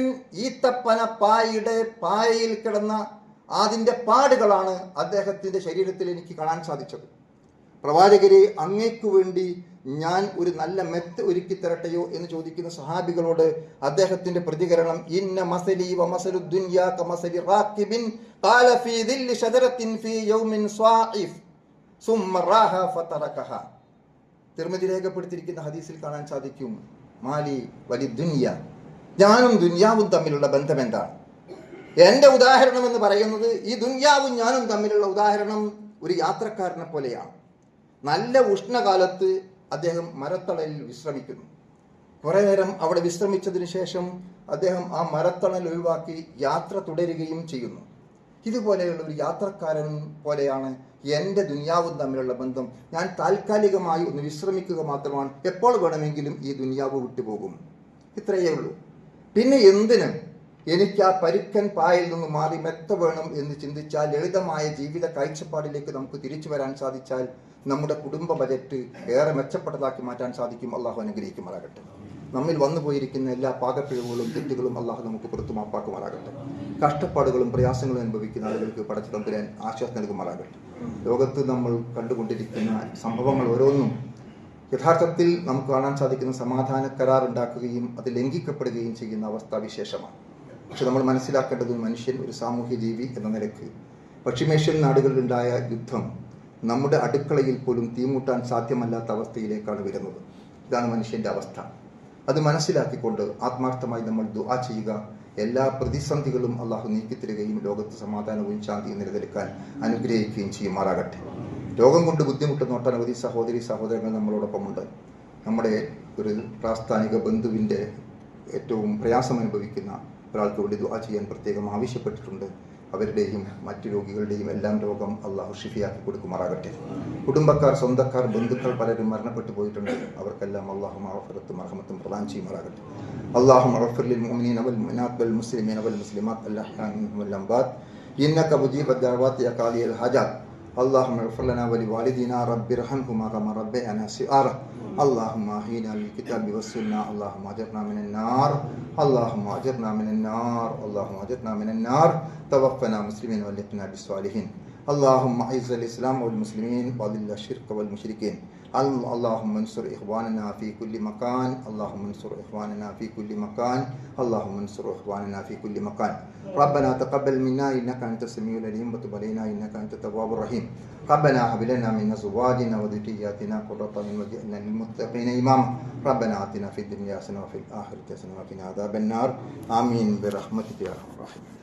ഈത്തപ്പന പായയിൽ കിടന്ന അതിൻ്റെ പാടുകളാണ് അദ്ദേഹത്തിൻ്റെ ശരീരത്തിൽ എനിക്ക് കാണാൻ സാധിച്ചത്. പ്രവാചകരെ, അങ്ങേക്കു വേണ്ടി ഞാൻ ഒരു നല്ല മെത്ത് ഒരുക്കി തരട്ടെയോ എന്ന് ചോദിക്കുന്ന സഹാബികളോട് അദ്ദേഹത്തിന്റെ പ്രതികരണം, ഇന്ന മസലി വ മസലു ദുനിയാ കമസലി റാകിബിൻ ഖാല ഫീ ദില്ലി ഷജറത്തിൻ ഫീ യൗമിൻ സ്വാഇഫ് സുമ്മ റാഹ ഫതറകഹ. തിർമിദി രേഖപ്പെടുത്തിയിരിക്കുന്ന ഹദീസിൽ കാണാൻ സാധിക്കും, മാലി വലി ദുനിയ, ഞാനും ദുനിയാവും തമ്മിലുള്ള ബന്ധം എന്താണ്? എന്റെ ഉദാഹരണം എന്ന് പറയുന്നത് ഈ ദുനിയാവും ഞാനും തമ്മിലുള്ള ഉദാഹരണം ഒരു യാത്രക്കാരനെ പോലെയാണ്. നല്ല ഉഷ്ണകാലത്ത് അദ്ദേഹം മരത്തണലിൽ വിശ്രമിക്കുന്നു. കുറെ നേരം അവിടെ വിശ്രമിച്ചതിന് ശേഷം അദ്ദേഹം ആ മരത്തണൽ ഒഴിവാക്കി യാത്ര തുടരുകയും ചെയ്യുന്നു. ഇതുപോലെയുള്ള ഒരു യാത്രക്കാരൻ പോലെയാണ് എൻ്റെ ദുനിയാവും തമ്മിലുള്ള ബന്ധം. ഞാൻ താൽക്കാലികമായി ഒന്ന് വിശ്രമിക്കുക മാത്രമാണ്, എപ്പോൾ വേണമെങ്കിലും ഈ ദുനിയാവ് വിട്ടുപോകും. ഇത്രയേ ഉള്ളൂ. പിന്നെ എന്തിനും എനിക്ക് ആ പരുക്കൻ പായയിൽ നിന്ന് മാറി മെത്ത വേണം എന്ന് ചിന്തിച്ചാൽ, ലളിതമായ ജീവിത കാഴ്ചപ്പാടിലേക്ക് നമുക്ക് തിരിച്ചു വരാൻ സാധിച്ചാൽ നമ്മുടെ കുടുംബ ബജറ്റ് ഏറെ മെച്ചപ്പെട്ടതാക്കി മാറ്റാൻ സാധിക്കും. അള്ളാഹു അനുഗ്രഹിക്കുമാറാകട്ടെ. നമ്മിൽ വന്നു പോയിരിക്കുന്ന എല്ലാ പാകപ്പിഴവുകളും തെറ്റുകളും അള്ളാഹു നമുക്ക് പുറത്തു മാപ്പാക്കുമാറാകട്ടെ. കഷ്ടപ്പാടുകളും പ്രയാസങ്ങളും അനുഭവിക്കുന്ന ആളുകൾക്ക് പടച്ച തമ്പുരാൻ ആശ്വാസം നൽകുമാറാകട്ടെ. ലോകത്ത് നമ്മൾ കണ്ടുകൊണ്ടിരിക്കുന്ന സംഭവങ്ങൾ ഓരോന്നും യഥാർത്ഥത്തിൽ നമുക്ക് കാണാൻ സാധിക്കുന്ന സമാധാന കരാർ ഉണ്ടാക്കുകയും അത് ലംഘിക്കപ്പെടുകയും ചെയ്യുന്ന അവസ്ഥാവിശേഷമാണ്. പക്ഷെ നമ്മൾ മനസ്സിലാക്കേണ്ടത്, മനുഷ്യൻ ഒരു സാമൂഹ്യ ജീവി എന്ന നിലയ്ക്ക് പശ്ചിമേഷ്യൻ നാടുകളിലുണ്ടായ യുദ്ധം നമ്മുടെ അടുക്കളയിൽ പോലും തീമൂട്ടാൻ സാധ്യമല്ലാത്ത അവസ്ഥയിലേക്കാണ് വരുന്നത്. ഇതാണ് മനുഷ്യൻ്റെ അവസ്ഥ. അത് മനസ്സിലാക്കിക്കൊണ്ട് ആത്മാർത്ഥമായി നമ്മൾ ദുആ ചെയ്യുക. എല്ലാ പ്രതിസന്ധികളും അള്ളാഹു നീക്കിത്തരികയും ലോകത്ത് സമാധാനവും ശാന്തിയും നിലനിൽക്കാൻ അനുഗ്രഹിക്കുകയും ചെയ്യുമാറാകട്ടെ. രോഗം കൊണ്ട് ബുദ്ധിമുട്ടുന്ന ഒട്ടനവധി സഹോദരി സഹോദരങ്ങൾ നമ്മളോടൊപ്പമുണ്ട്. നമ്മുടെ ഒരു പ്രാസ്ഥാനിക ബന്ധുവിൻ്റെ ഏറ്റവും പ്രയാസം അനുഭവിക്കുന്ന ഒരാൾക്ക് വേണ്ടി ദുആ ചെയ്യാൻ പ്രത്യേകം ആവശ്യപ്പെട്ടിട്ടുണ്ട്. അവരുടെയും മറ്റു രോഗികളുടെയും എല്ലാം രോഗം അള്ളാഹു ഷിഫിയാക്കി കൊടുക്കുമാറാകട്ടെ. കുടുംബക്കാർ, സ്വന്തക്കാർ, ബന്ധുക്കൾ പലരും മരണപ്പെട്ടു പോയിട്ടുണ്ട്. അവർക്കെല്ലാം അള്ളാഹു മഗ്ഫിറത്തും റഹ്മത്തും പ്രദാനം ചെയ്യുമാറാകട്ടെ. അല്ലാഹു മഗ്ഫിർ ലിൽ മുഅ്മിനീന വൽ മുഅ്മിനാത്ത് വൽ മുസ്ലിമീന വൽ മുസ്ലിമാത്ത് അൽഅഹ്യാഇ മിൻഹും വൽ അംവാത്ത് ഇന്നക മുജീബുദ് ദഅവാതി യാ ഖാദിയൽ ഹാജാത്ത്. اللهم اغفر لنا ولوالدينا رب ارحمهما كما ربيانا صغارا. اللهم اهدنا للكتاب والسنة. اللهم اجرنا من النار. اللهم اجرنا من النار. اللهم اجرنا من النار. توفنا مسلمين والحقنا بالصالحين. اللهم اعز الاسلام والمسلمين واذل الشرك والمشركين. اللهم انصر اخواننا في كل مكان. اللهم انصر اخواننا في كل مكان. اللهم انصر اخواننا في كل مكان. ربنا تقبل منا انك انت السميع العليم وتب علينا انك انت التواب الرحيم. ربنا هب لنا من ازواجنا وذرياتنا قرة اعين واجعلنا للمتقين اماما. ربنا آتنا في الدنيا حسنة وفي الآخرة حسنة وقنا عذاب النار. آمين برحمتك يا ارحم الراحمين.